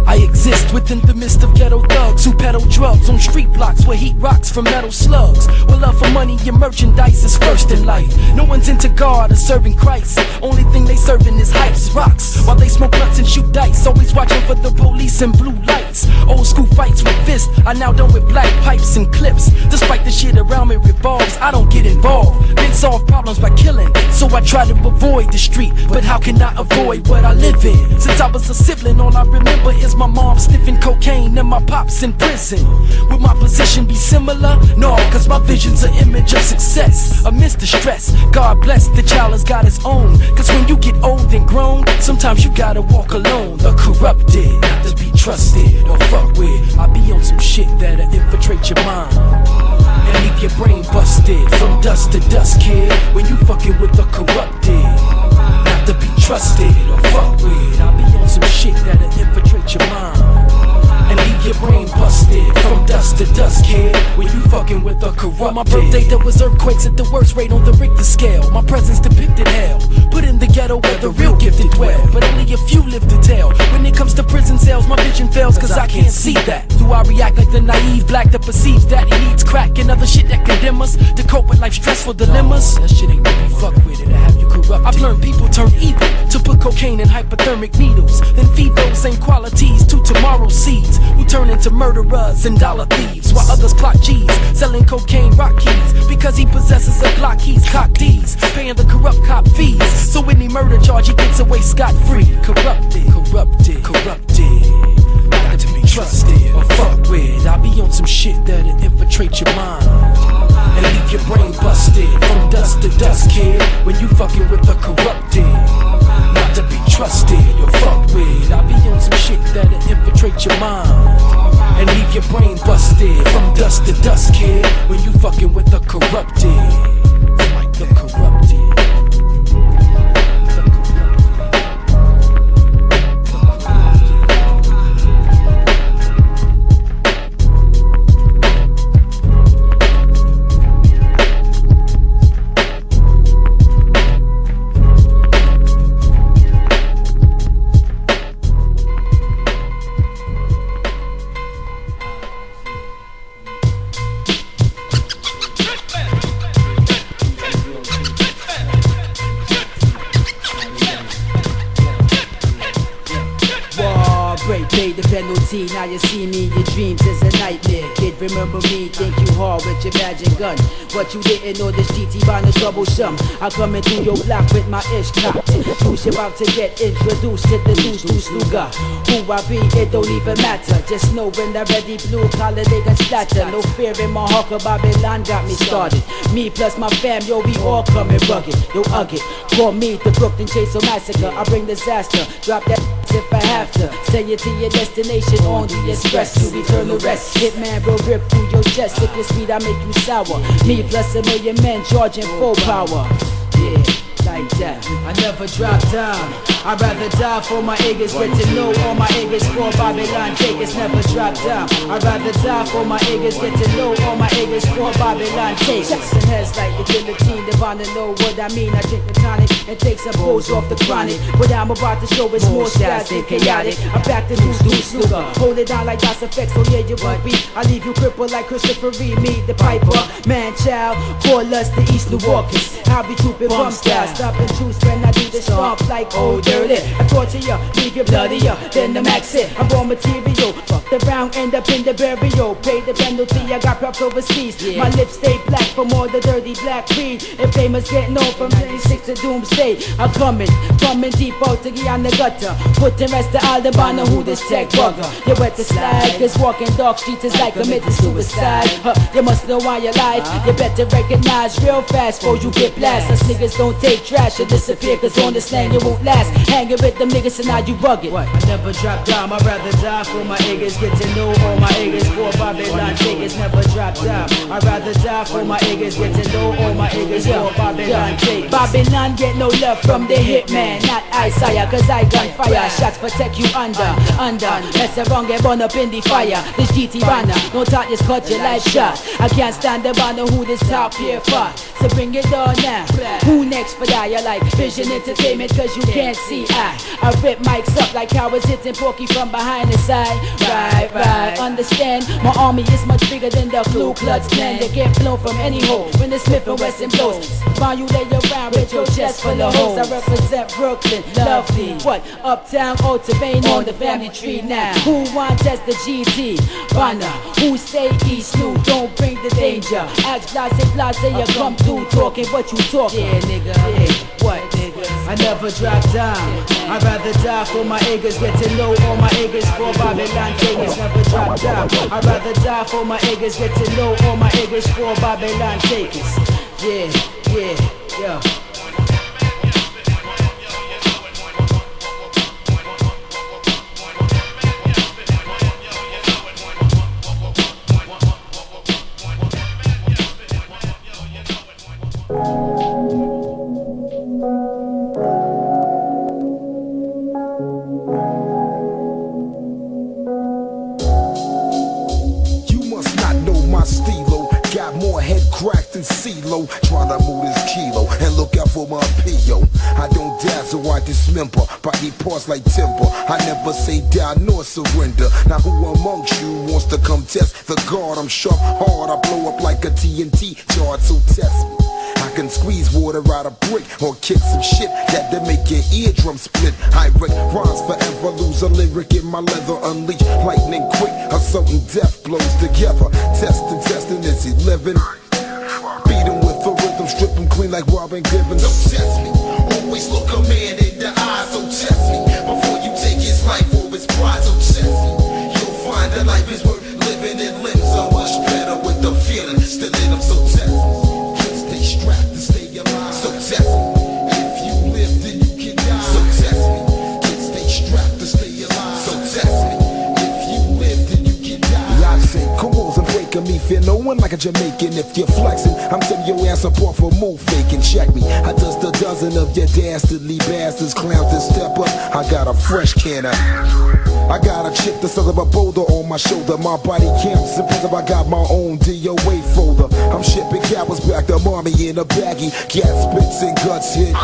I exist within the midst of ghetto thugs who peddle drugs on street blocks where heat rocks from metal slugs. Where love for money and merchandise is first in life. No one's into God or serving Christ. Only thing they serving is hypes, rocks, while they smoke nuts and shoot dice. Always watching for the police and blue lights. Old school fights with fists, I now done with black pipes and clips. Despite the shit around me revolves, I don't get involved. Been solve problems by killing, so I try to avoid the street. But how can I avoid what I live in? Since I was a sibling, all I remember is my mom sniffing cocaine and my pops in prison. Will my position be similar? No, cause my vision's an image of success amidst the stress. God bless, the child has got his own. Cause when you get old and grown, sometimes you gotta walk alone. The corrupted, not to be trusted or fucked with. I be on some shit that'll infiltrate your mind and leave your brain busted from dust to dust, kid. When you fucking with the corrupted, not to be trusted or fucked with. I be on some shit that'll infiltrate your mind and leave your brain busted from dust to dust, kid. When you fucking with the corrupted. On my birthday there was earthquakes at the worst rate on the Richter scale. My presence depicted hell, put in the ghetto where the real gifted dwell. But only a few live to tell. When it comes to prison cells, my vision fails cause I can't see that. Do I react like the naive black that perceives that he needs crack and other shit that condemn us to cope with life's stressful dilemmas? That shit ain't to be fucked with, it'll have you corrupted. I've learned people turn evil to put cocaine in hypodermic needles, then feed those same qualities to tomorrow's seeds, who turn into murderers and dollar thieves, while others clock G's, selling cocaine rock keys, because he possesses a Glock, he's cock D's, paying the corrupt cop fees, so any murder charge he gets away scot-free. Corrupted, corrupted, corrupted, not to be trusted or fucked with. I be on some shit that'll infiltrate your mind and leave your brain busted from dust to dust, kid. When you fucking with the corrupted, not to be trusted or fucked with. I be on some shit that'll infiltrate your mind and leave your brain busted from dust to dust, kid. When you fucking with the corrupted, like the corrupted. Pay the penalty, now you see me in your dreams as a nightmare. Kid, remember me, think you hard with your magic gun. What you didn't know, this GT bound to troublesome. I come into your block with my ish cocked. Who's about to get introduced to the loose luga. Who I be, it don't even matter. Just know when the ready blue collar they got splatter. No fear in my heart, Babylon got me started. Me plus my fam, yo, we all coming rugged. Yo, ugg it. Call me the Brooklyn Chaser Massacre. I bring disaster, drop that if I have to. Say it to your destination on the express to eternal rest. HitMan will rip through your chest. If you're sweet, I make you sour. Me plus a million men charging full power. Yeah, like that. I never drop down. I'd rather die for my Iggaz. Get to know all my Iggaz for Babylon takers. Never drop down. I'd rather die for my Iggaz. Get to know all my Iggaz for Babylon takers. And heads like the guillotine. They wanna know what I mean. I drink the tonic and take some pose off the chronic. What I'm about to show is more styles than chaotic. I'm back to loose luga. Hold it down like that's effects. So yeah, you won't be. I leave you crippled like Christopher Reed. Me the piper, man child. Call us the East New Orleans. I'll be trooping bum style. Stop and choose when I do this stomp like old dirty. I torture you, leave you bloodier than the max hit. I'm raw material, fuck the round, end up in the burial. Pay the penalty, I got props overseas. My lips stay black from all the dirty black weed. If famous getting on from 96 to doomsday, I'm coming deep out to get on the gutter. Put the rest of Alabama who this tech bugger. You wet the slide, cause walking dark streets is like committing suicide. You must know why you're alive. You better recognize real fast before you get blasted. Us niggas don't take trash or disappear, cause on the slang you won't last. Hanging with them niggas and now you rugged. What? I never drop down, I'd rather die for my Iggaz. Get to know all my Iggaz. For Babylon takers, never drop down. I'd rather die for my Iggaz. Get to know all my Iggaz. For Babylon takers. Babylon get no love from the hitman. Not I sire, cause I gun fire. Shots protect you under. Mess around, get burn up in the fire. This GT banner, no talk, just cut your life shot. I can't stand the banner who this top here for. So bring it on now. Who next for that? You like Vision Entertainment, cause you can't see I rip mics up like I was hitting Porky from behind the side. Right, understand? My army is much bigger than the Ku Klux Klan. They get blown from any hole when the Smith & Wesson blows. While you lay around with your chest full of holes. I represent Brooklyn, lovely. What? Uptown, Outta, Bane on the family tree now. Who want test the GT? Banner. Who say East New? Don't bring the danger. Ask blase, you come through talking what you talking. Yeah, nigga. Hey, what, nigga? I never drop down. I'd rather die for my Iggaz. Get to know all my Iggaz. For Babylon takers, never drop down. I'd rather die for my Iggaz. Get to know all my Iggaz. For Babylon takers. Yeah. Cracked and CeeLo, tryna move this kilo and look out for my P.O. I don't dazzle, I dismember, body parts like timber. I never say die nor surrender. Now who amongst you wants to come test the guard? I'm sharp, hard, I blow up like a TNT charge, so test me. I can squeeze water out of brick or kick some shit that'll make your eardrum split. I wreck rhymes forever, lose a lyric in my leather, unleash lightning quick, or something death blows together. Testing, is he living? Beat him with the rhythm, strip him clean like Robin Givens. Don't test me, always look a man in the eyes. Don't test me, before you take his life or his pride. Don't test me, you'll find that life is worth living in limbs so much better with the feeling still in them. So test me, can't stay strapped to stay alive. So test me, if you live then you can die. So test me, can't stay strapped to stay alive. So test me, if you live then you can die. I say, come on and break me, fear no one like a Jamaican. If you're flexing, I'm telling your ass apart for move faking. Check me, I dust a dozen of your dastardly bastards, clowns that step up. I got a fresh can of. I got a chip the size of a boulder on my shoulder. My body camps impressive, I got my own DOA folder. I'm shipping cowards back to mommy in a baggie. Gas spits and guts hit.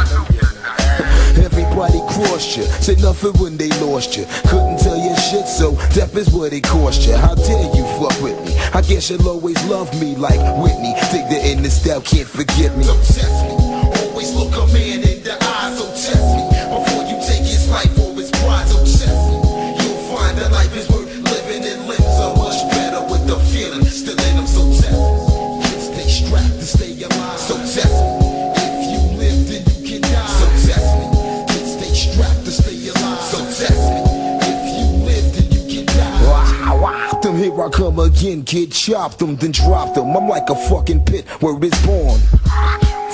Everybody crossed you, said nothing when they lost you. Couldn't tell you shit, so death is what it cost you. How dare you fuck with me? I guess you'll always love me like Whitney. Dig the in the style, can't forget me. Don't test me, always look a man in the eyes. Don't test me, before you take his life or his pride. Don't test me, you'll find that life is worth living in limbs so much better with the feeling still in them. So test me, can't stay strapped to stay alive. So test me, if you live then you can die. So test me, strapped to stay alive. So test me, if you live then you can die. Wow, them here I come again, kid. Chop them, then drop them. I'm like a fucking pit where it's born.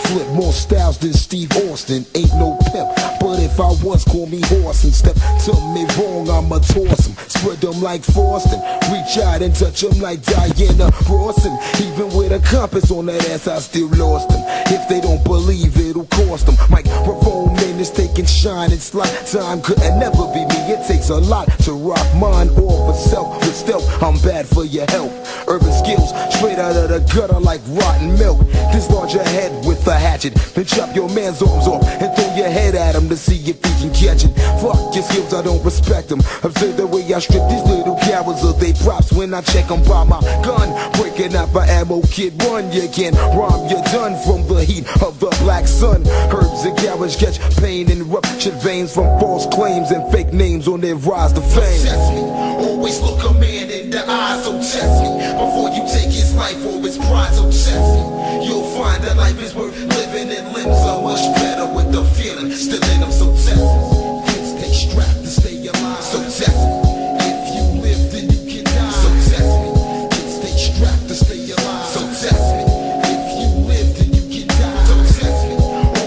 Flip more styles than Steve Austin. Ain't no pimp, but if I was, call me horse. And step to me wrong, I'ma toss them. Spread them like Forston. Reach out and touch them like Diana Rawson. Even with a compass on that ass, I still lost them. If they don't believe, it'll cost them. Microphone man is taking shine. It's like time couldn't never be me. It takes a lot to rock mine off of self. With stealth, I'm bad for your health. Urban skills, straight out of the gutter like rotten milk. Dislodge your head with a hatchet, then chop your man's arms off and throw your head at him to see if he can catch it. Fuck your skills, I don't respect them. Observe the way I strip these little cowards of they props when I check them by my gun. Breaking out my ammo, kid, run. You can't rhyme, you're done from the heat of the black sun. Herbs and cowards courage, catch pain and ruptured veins from false claims and fake names on their rise to fame. Test me, always look a man in the eyes, so test me before you take his life or his pride, so test me. You'll find that life is worth living and limbs are much better with the feeling still in them, so test me. Kids stay strapped to stay alive, so test me. If you live, then you can die, so test me. Kids stay strapped to stay alive, so test me. If you live, then you can die, so test me.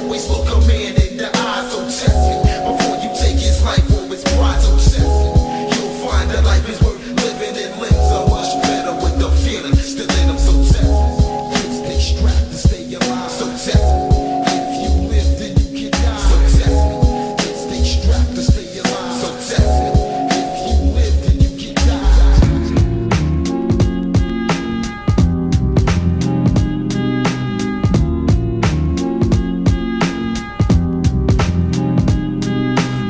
Always look a man in the eye, so test me before you take his life or his pride, so test me. You'll find that life is worth living and limbs are much better with the feeling still in them, so test me. Kids stay strapped to stay alive, so test me. If you live, then you can die, so test me. Kids stay strapped to stay alive, so test me. If you live, then you can die.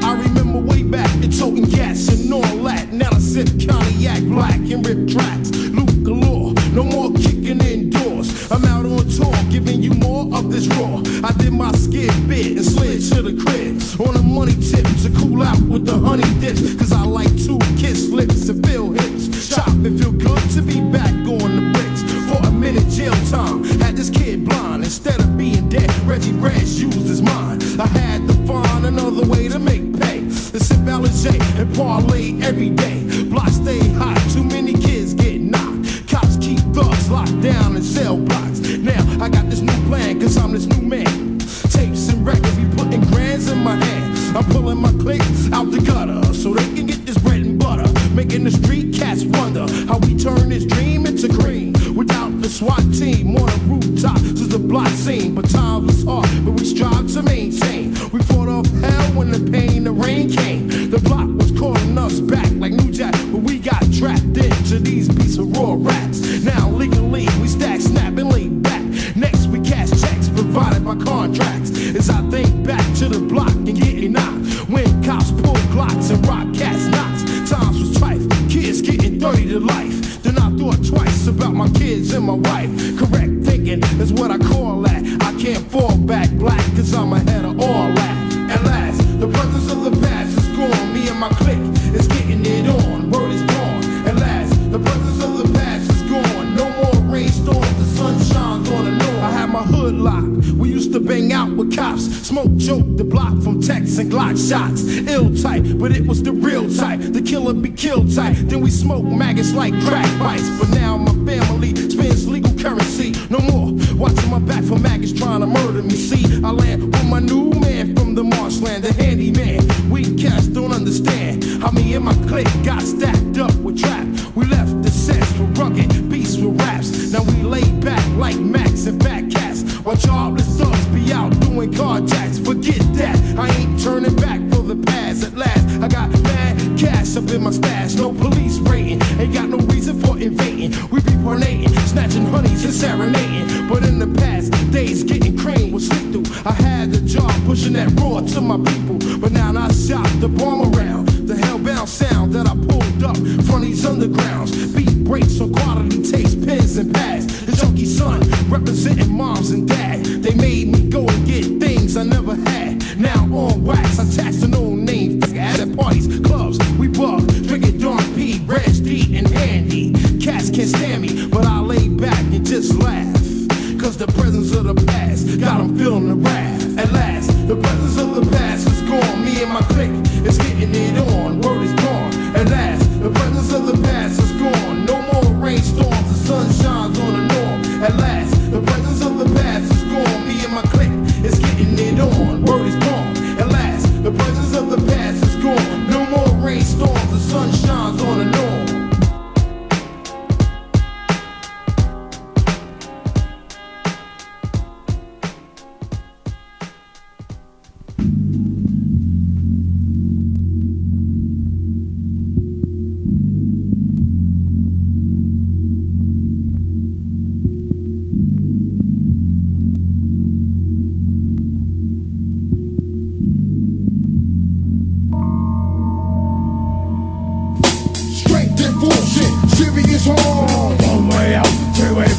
I remember way back in toting gas and all that. Now I sip cognac black and rip tracks. Loot galore, no more kicking indoors. I'm out on tour, giving you more of this raw. I did my skid bit and slid to the crib on a money tip to cool out with the honey dips. Cause I like to kiss lips and feel hips. Chop, it feel good to be back on the bricks. For a minute jail time, had this kid blind. Instead of being dead, Reggie used his mind. I had to find another way to make pay. To sip Alizé and parlay every day. Block stay hot, too many kids get knocked. Cops keep thugs locked down in cell blocks. Now I got this new plan, cause I'm this new man. Tapes and records, we putting grands in my hand. I'm pulling my clique out the gutter so they can get this bread and butter. Making the street cats wonder how we turn this dream into cream. Without the SWAT team on the rooftop to the block scene. But time was hard, but we strive to maintain. We fought off hell when the pain, the rain came. The block was calling us back like New Jack, but we got trapped into these beats of raw rats. Now legally we stack, snap, and lay back. Next we cash checks provided by contracts. As I think back to the block and getting knocked. When cops pull Glocks and rock cats knots. Times was trife, kids getting dirty to life. Then I thought twice about my kids and my wife. Correct thinking is what I call that. I can't fall back black cause I'm ahead of all that. At last, the brothers of the past is gone. Me and my clique is getting it on. Word is born. At last, the brothers of the past is gone. No more rainstorms, the sun shines on the north. I had my hood locked. We used to bang out with cops. Smoke joke the block from texts and Glock shots. Ill type, but it was the real type. The killer be killed tight. Then we smoke maggots like crack bites. But now my family spends legal currency. No more watching my back for maggots trying to murder me. See, I land with my new man from the marshland, the handyman. We cats don't understand how me and my clique got stacked up with trap. We left the sets for rugged beats with raps. Now we lay back like Max and fat cats. While jobless thugs be out doing carjacks. Forget that, I ain't turning back for the past. At last, I got mad cash up in my stash. No police raiding, ain't got no reason for invading. We be parnating, snatching honeys and serenading. But in the past days, getting cream was sleep through. I had the job pushing that raw to my people. But now I shot the bomb around. The hellbound sound that I pulled up from these undergrounds. Beat breaks on quality taste, pens and pads. The junkie son representing moms and dad. They made me go and get things I never had. Now on wax, attached to no name. At parties, clubs, we bug, drinking Dawn P, Reggie and Andy. Cats can't stand me, but I lay back and just laugh. Cause the presence of the past got them feeling the wrath. At last, the presence of the past is gone. Me and my clique is getting it on. Word is gone. At last, the presence of the past is gone. No more rainstorms, the sun shines on the north. At last, the presence of the past is gone. Me and my clique is getting it on. Word is gone. At last, the presence of the past is gone. No more rainstorms, the sun shines on the north.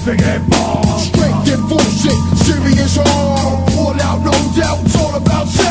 Straight and bullshit, serious hard. All out, no doubt, it's all about sex.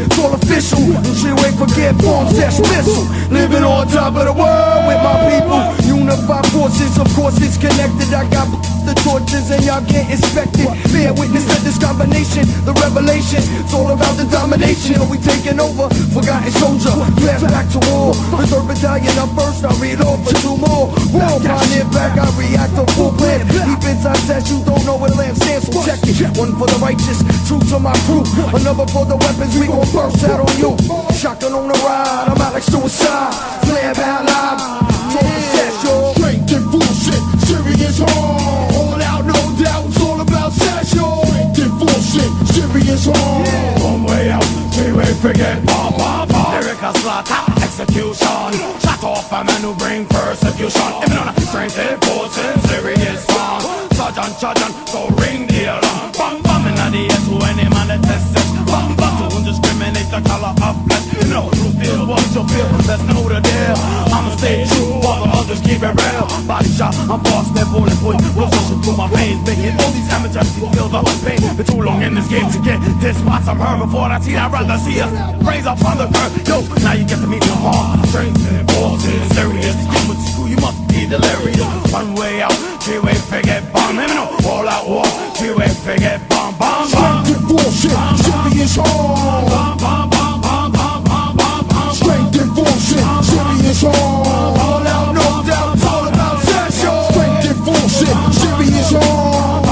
It's all official. No shit, wait, forget forms, that's missile. Living on top of the world with my people. Unified forces, of course it's connected. I got the torches and y'all get inspected. Bear witness to this combination, the revelation. It's all about the domination. Are we taking over? Forgotten soldier, blast back to war. The 3rd Battalion up first, I read off for 2 more. War, pioneer back, I react to full plan. Deep inside says you don't know where the lamb stands, so check it. One for the righteous, true to my crew. Another for the weapons, we gon' burst out on you. Shotgun on the ride, I'm out like suicide. Slam out live, talk to Sesh, yo. Strength and bullshit, serious hard. All out, no doubt, it's all about Sesh, yo. Strength and bullshit, serious hard. One way out, 3-way forget, bomb, bomb, bomb. Lyrical slaughter, execution. Shut off a man who bring persecution. Even on a strength and forces, serious song. Sergeant, go ring the alarm. Bam, bam, in the air to any man that tests it. Bam, bam, to discriminate the color of flesh. You know, you feel what you feel, let's know the deal. I'ma stay true, while the others keep it real. Body shot, I'm boss, they're bullet point. Position through my veins, making all these amateurs feel the pain. Been too long in this game to get this spots I'm heard before that teen. I'd rather see us raise up on the curve. Yo, now you get to meet the heart. Strength and forces, serious. Come with school, you must be delirious. One way out, 3-way forget bomb. Let me know, all out war, 3-way forget bomb, bomb, bomb. Strength and bullshit, serious hard. Strength and bullshit, serious hard. All out, no doubt, it's all about Sesh, yo. Strength and bullshit, serious hard.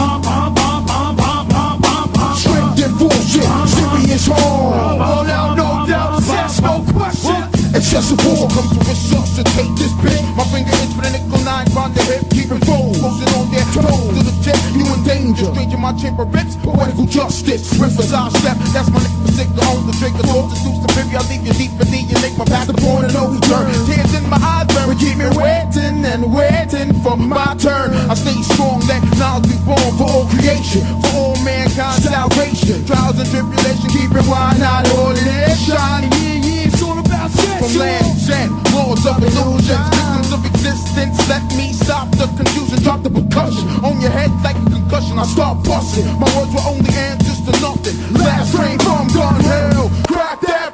Strength and bullshit, serious hard. All out, no doubt, Sesh, no question. Excessive war comes to resuscitate this bitch. My finger is for the nickel 9 round the hip, keep it roll. Closing on their toes to the tip, you in danger. Stranger my chamber rips, poetical justice. Rivers I step, that's my nigga particular on the trigger. Thoughts to do superior, I leave you deep beneath your neck. My past the point and no return. Tears in my eyes, burn, keep me waiting and waiting for my turn. I stay strong, let knowledge be born for all creation, for all mankind's salvation. Trials and tribulation, keep it wide, not holding it. Shining, yeah, it's all about sex. From land, shed, laws of illusions, victims of existence. Let me stop the confusion, drop the percussion on your head like a concussion. I start busting. My words were only answers to nothing. Last train from gun hell, crack that.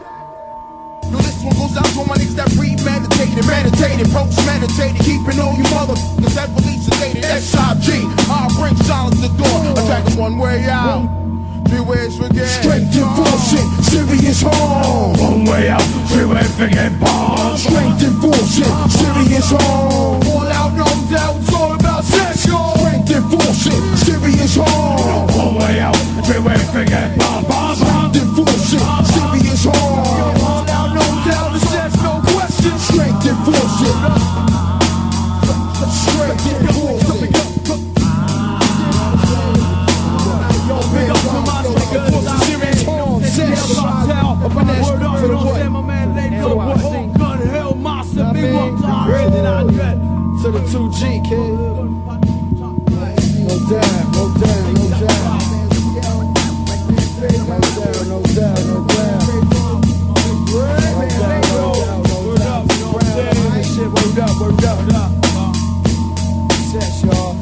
No, this one goes out to my niggas that premeditated, meditated, post-meditated, keeping all you motherfuckers that release sedated. S.I.G. I'll bring silence to the door. Attack them one way out. 3 ways forget. Strength and bullshit, serious hard. One way out, 3-way forget bomb. Strength and bullshit, serious hard. All out, no doubt, it's all about Sesh, yo. Strength and bullshit, serious hard. One way out, 3-way forget bomb, bomb, bomb. Strength and bullshit, serious hard. All out, no doubt, it's Sesh, no question. Strength and bullshit. Strength and bullshit. Big up to my niggas, serious hard, Sesh. Word up for the what? My man, ladies, on what? Gun, hell, monster, big up to the 2G, kid. No doubt, no doubt, no doubt. No doubt, no doubt, no doubt. Word up. Sesh, y'all.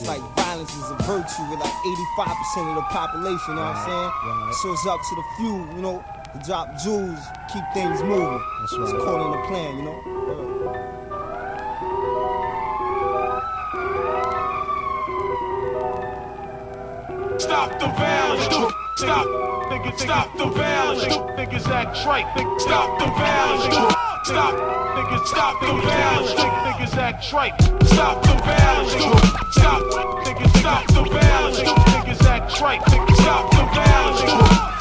Like violence is a virtue with like 85% of the population, you know what I'm saying? Right. So it's up to the few, you know, to drop jewels, keep things moving. That's right. It's according to plan, you know? Stop the violence. Stop. Niggas, stop the violence. Niggas act trite. Stop the violence. Stop. Niggas, stop the violence. Niggas act trite. Stop the violence. Stop. Niggas, stop the violence. Niggas act trite. Stop the violence.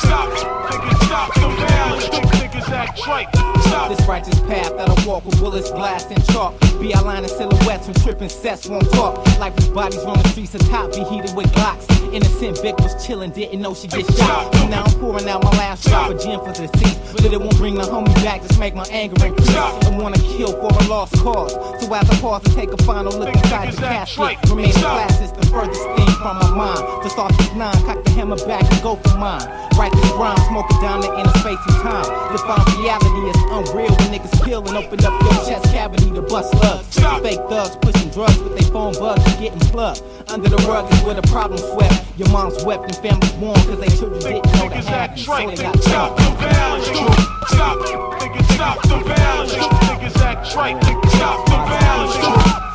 Stop. Niggas, stop the violence. Niggas act trite. Stop. This righteous path that I walk with bullets blasting chalk. Be outlining silhouettes from tripping sets won't talk. Lifeless bodies roam the streets atop, be heated with Glocks. Innocent Vic was chillin', didn't know she get shot. And now I'm pouring out my last drop of gin for the deceased. But it won't bring the homie back, just make my anger increase. I wanna kill for a lost cause. So as I pause to take a final look inside the casket, remaining classes the furthest thing from my mind. To start this 9, cock the hammer hammer back and go for mine. Write this rhyme, smoke it down the inner space and time. Define reality as unreal when niggas kill and open up your chest cavity to bust slugs. Fake thugs pushing drugs with they phone bugs and getting plugged. Under the rug is where the problem swept. Your mom's wept and families mourn cause they children didn't know the habits, so they got Stop the violence. Stop, niggas, stop the violence. Niggas act trite. Stop the violence.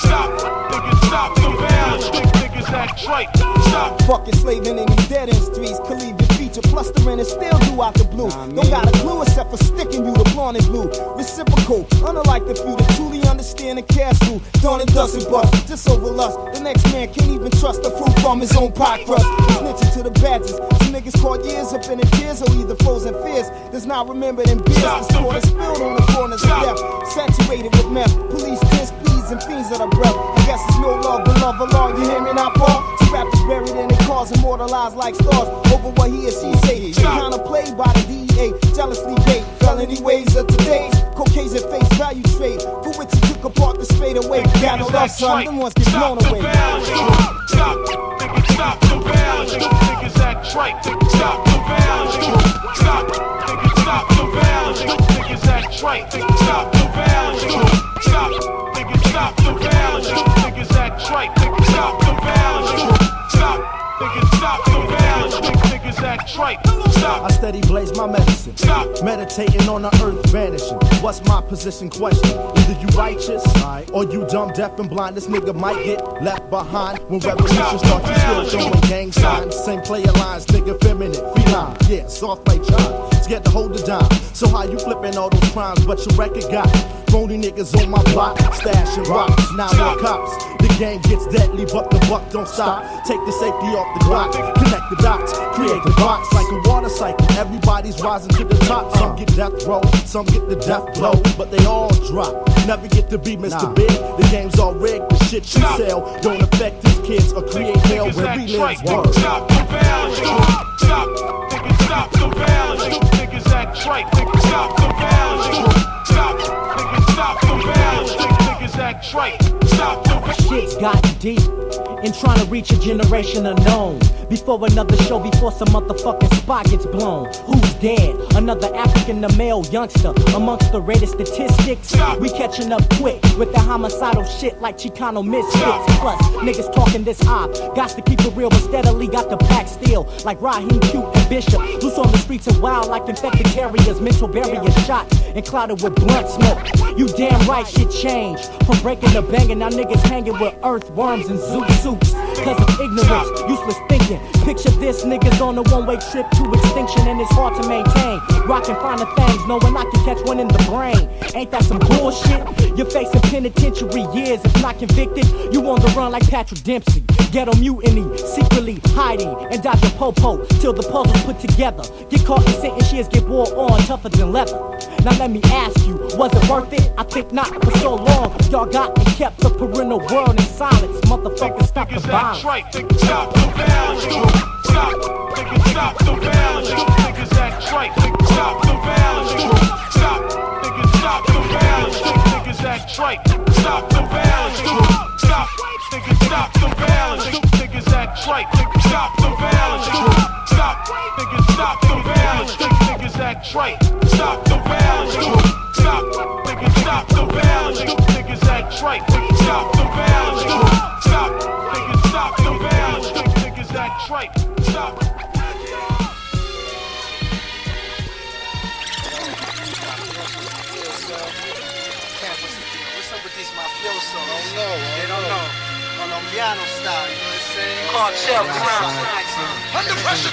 Stop, niggas, stop the violence. Niggas act trite. Stop. Fucking slaving in these dead end streets. Could leave your feature plus the rent is still due out the blue. Don't got a clue except for sticking you the blonde and blue. Reciprocal, unlike the few that truly understand and cash through. Dawn and dust and bust, just over lust. The next man can't even trust the fruit from his own pot crust. Snitching to the badges. Some niggas caught years up in the tears or either frozen fears. Does not remember them beers. The sport is spilled on the corners of death. Saturated with meth. Police kiss, pleas, and fiends of the breath. I guess it's no love, but love alone. You hear me now, Paul? Two rappers buried in their cars, immortalized like stars. Over what he or she say. They kinda played by the DEA. Jealously paid. Felony ways of today's Caucasian face value trade. For which he took apart the straight away. Got no love, son. Them ones get blown away. Stop, niggas, stop the violence. Niggas act trite. Stop the violence. Stop, niggas, stop the violence. Niggas act trite. Stop the violence. Stop, niggas, stop the violence. Niggas act trite. Stop the violence. Stop, niggas, stop the violence. Niggas act trite. Stop. I steady blaze my medicine. Stop. Meditating on the earth vanishing. What's my position? Question. Either you righteous or you dumb, deaf, and blind. This nigga might get left behind when revolution starts. You still throwing gang signs. Same player lines, nigga feminine, feline. Yeah, soft play child. Scared to hold the dime. So how you flipping all those crimes? But your record got phony niggas on my block, stashing rocks. Now more cops. The game gets deadly, but the buck don't stop. Take the safety off the clock. Connect the dots. Create the box like a water cycle. Everybody's rising to the top. Some get death row, some get the death blow, but they all drop. Never get to be Mr. Big. The game's all rigged. The shit you sell don't affect these kids or create hell where we live. Stop the violence. Stop, niggas, stop the violence. Niggas act trite. Stop the violence. Stop, niggas, stop the violence. Niggas act trite. Stop the violence. Shit's gotten deep in trying to reach a generation unknown. Before another show, before some motherfucking spot gets blown. Who's dead? Another African male youngster. Amongst the rated statistics, we catching up quick with the homicidal shit like Chicano misfits. Plus, niggas talking this op. Got to keep it real, but steadily got the pack still. Like Raheem, Cute, and Bishop. Loose on the streets and wild like infected carriers. Mental barriers shot and clouded with blunt smoke. You damn right, shit changed. From breaking to banging, now niggas hanging with earthworms and zoo suits. Cause of ignorance, useless thinking. Picture this, niggas on a one-way trip to extinction, and it's hard to maintain. Rockin' finer things, knowing I can catch one in the brain. Ain't that some bullshit? You're facing penitentiary years if not convicted. You on the run like Patrick Dempsey. Ghetto mutiny, secretly hiding and dodging po-po till the puzzle's put together. Get caught in sentence years, get wore on tougher than leather. Now let me ask you, was it worth it? I think not. For so long, y'all got and kept the parental world in silence. Motherfuckers, stop the violence. Stop the violence. Stop, niggas, stop the violence. Niggas act trite. Stop the violence. Stop, niggas, stop the violence. Niggas act trite. Stop the violence. Stop, niggas, stop the violence. Niggas act trite. Stop the violence. Stop, niggas, stop the violence. Niggas act trite. Stop the violence. Stop, niggas, stop the violence. Niggas act trite. Stop the violence. Stop, niggas, stop the violence. Niggas act trite. Stop. What's up with these mafiosos? They don't know. Colombiano style, you know what I'm saying? Cartel crime. Under pressure.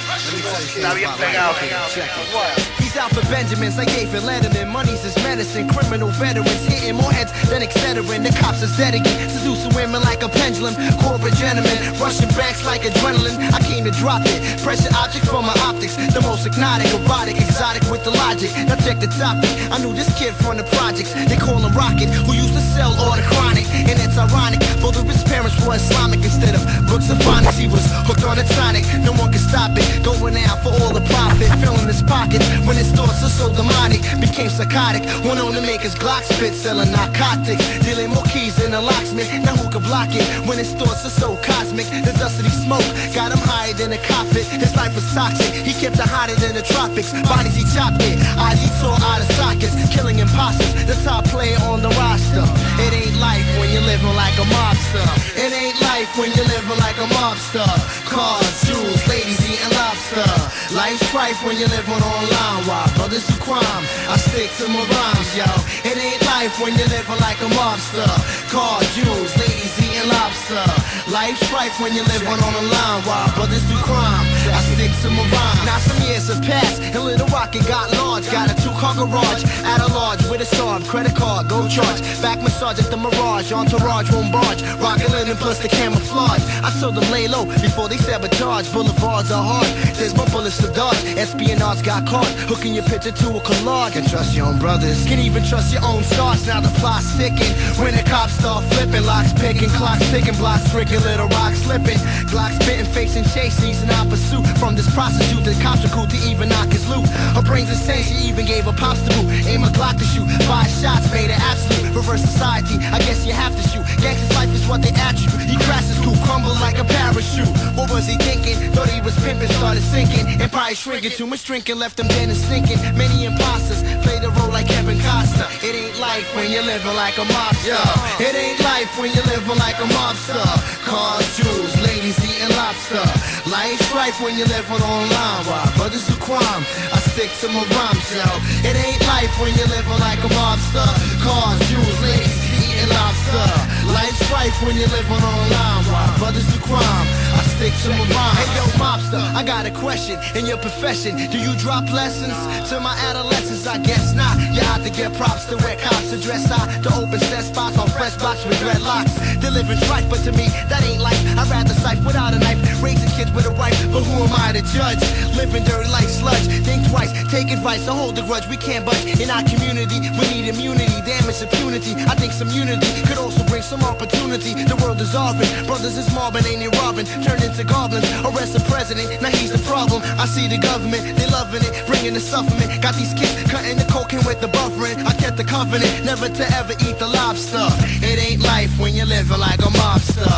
He's out for Benjamins, I gave it Letterman. Money's his medicine, criminal veterans hitting more heads than Excedrin. The cops are dedicated, seducing women like a pendulum. Corporate gentlemen, rushing banks like adrenaline. I came to drop it, pressure object for my optics. The most hypnotic, erotic, exotic with the logic. Now check the topic, I knew this kid from the projects. They call him Rocket, who used to sell all the chronic. And it's ironic, both of his parents were Islamic instead of books of phonics. He was hooked on the tonic, no one could stop it. Going out for all the profit, feeling his pockets when his thoughts are so demonic. Became psychotic, went on to make his Glock spit, selling narcotics, dealing more keys than a locksmith. Now who could block it when his thoughts are so cosmic? The dust that he smoked got him higher than a cockpit. His life was toxic, he kept it hotter than the tropics. Bodies he chopped it, eyes he tore out of sockets, killing imposters, the top player on the roster. It ain't life when you're living like a mobster. It ain't life when you're living like a mobster. Cars, jewels, ladies eating lobster. Life's strife when you're living online. Why brothers do crime? I stick to my rhymes, yo. It ain't life when you're living like a mobster. Cars, jewels, ladies eating lobster. Life's strife when you're living on the line. Why brothers do crime? I stick to my rhymes. Now some years have passed and Little Rocket got large. Got a 2-car garage at a large with a starve. Credit card, go charge. Back massage at the Mirage. Entourage won't barge. Rocket linen plus the camouflage. I told them lay low before they sabotage. Boulevards are hard. There's more bullets to dodge. Espionage got caught. Hooking your picture to a collage. Can trust your own brothers. Can even trust your own stars. Now the plot's thicken. When the cops start flipping. Locks picking. Clocks ticking. Blocks tricking. Little rocks slipping. Glocks spitting. Facing chase. Season I pursuit. From this prostitute. The cops are cool to even knock his loot. Her brains insane. She even gave a pops to boot. Aim a Glock to shoot. 5 shots made it absolute. Reverse society. I guess you have to shoot. Gangsta's life is what they attribute. He crashes cool. Crumble like a parachute. What was he thinking? Thought he was pimping. Started sinking. Empire shrinking. Too much drinking. Left him dead and stinking. Many imposters play the role like Kevin Costner. It ain't life when you're living like a mobster. It ain't life when you're living like a mobster. Cars, jewels, ladies eating lobster. Life's rife when you're living online. Why brothers do crime? I stick to my rhymes, yo. It ain't life when you're living like a mobster. Cars, jewels, ladies eating lobster. Life's rife when you're living online. Why brothers do crime? I stick to my rhymes. Hey yo, mobster, I got a question. In your profession, do you drop lessons to my adolescents? I guess not. You have to get props to wear cops to dress out, to open set spots on fresh blocks with dreadlocks. Delivering strife, but to me that ain't life. I'd rather cipher without a knife, raising kids with a wife. But who am I to judge? Living dirty like sludge. Think twice, take advice, don't hold a grudge. We can't budge in our community. We need immunity, damage impunity. I think some unity could also bring some opportunity. The world is orphan, brothers is mobbing, ain't it robbing? Turned into goblins, arrest the president. Now he's the problem. I see the government, they loving it, bringing the suffering. Got these kids cutting the cocaine with the buffering. I kept the covenant, never to ever eat the lobster. It ain't life when you're living like a mobster.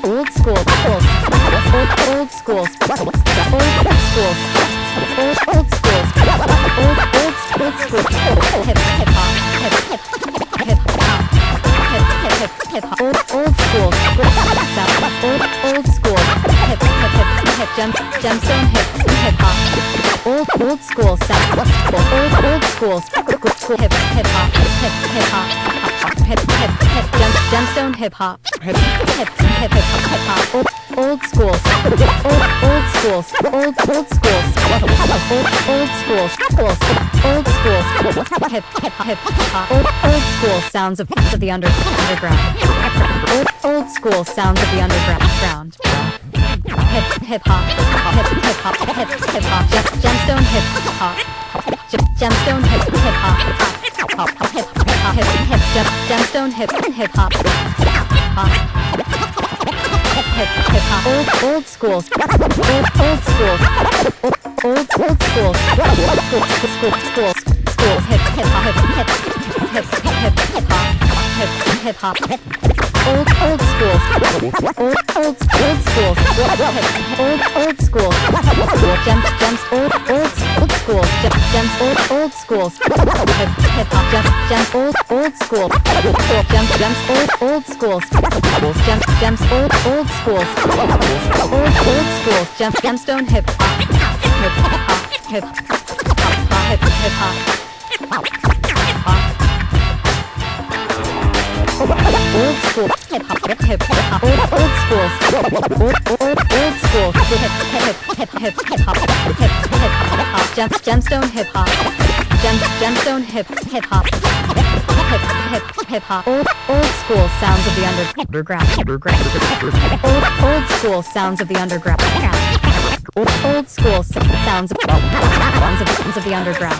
Old school, old schools, old schools, gemstone hip-hop, old school sound, old schools, hip-hop, gemstone hip-hop, hip-hop, old schools, old schools, hip-hop, old school sounds of the underground, old school sounds of the underground. Hip-hop, gemstone hip-hop, gemstone hip-hop, gemstone hip-hop, old schools, old schools, hip-hop, old schools, Gemstone hip old school hip hop old school gemstone hip hop gemstone hip hop old school sounds of the underground old school sounds of the underground old school sounds of the underground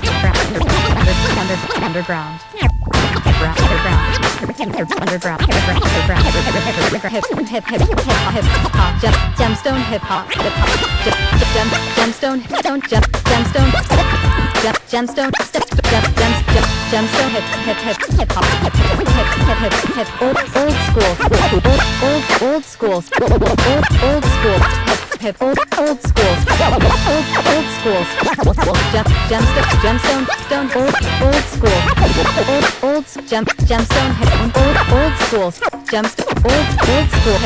gemstone hip hop gemstone old school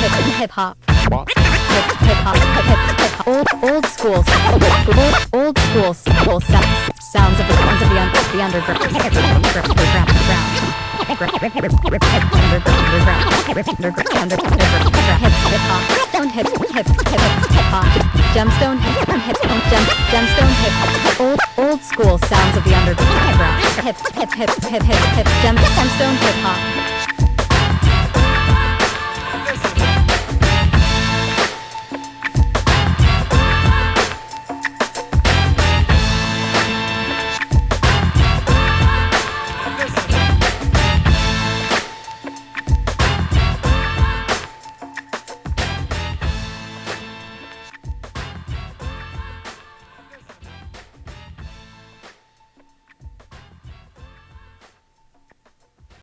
gemstone hip hop old school sounds of the underground gemstone old school sounds of the underground gemstone hip hop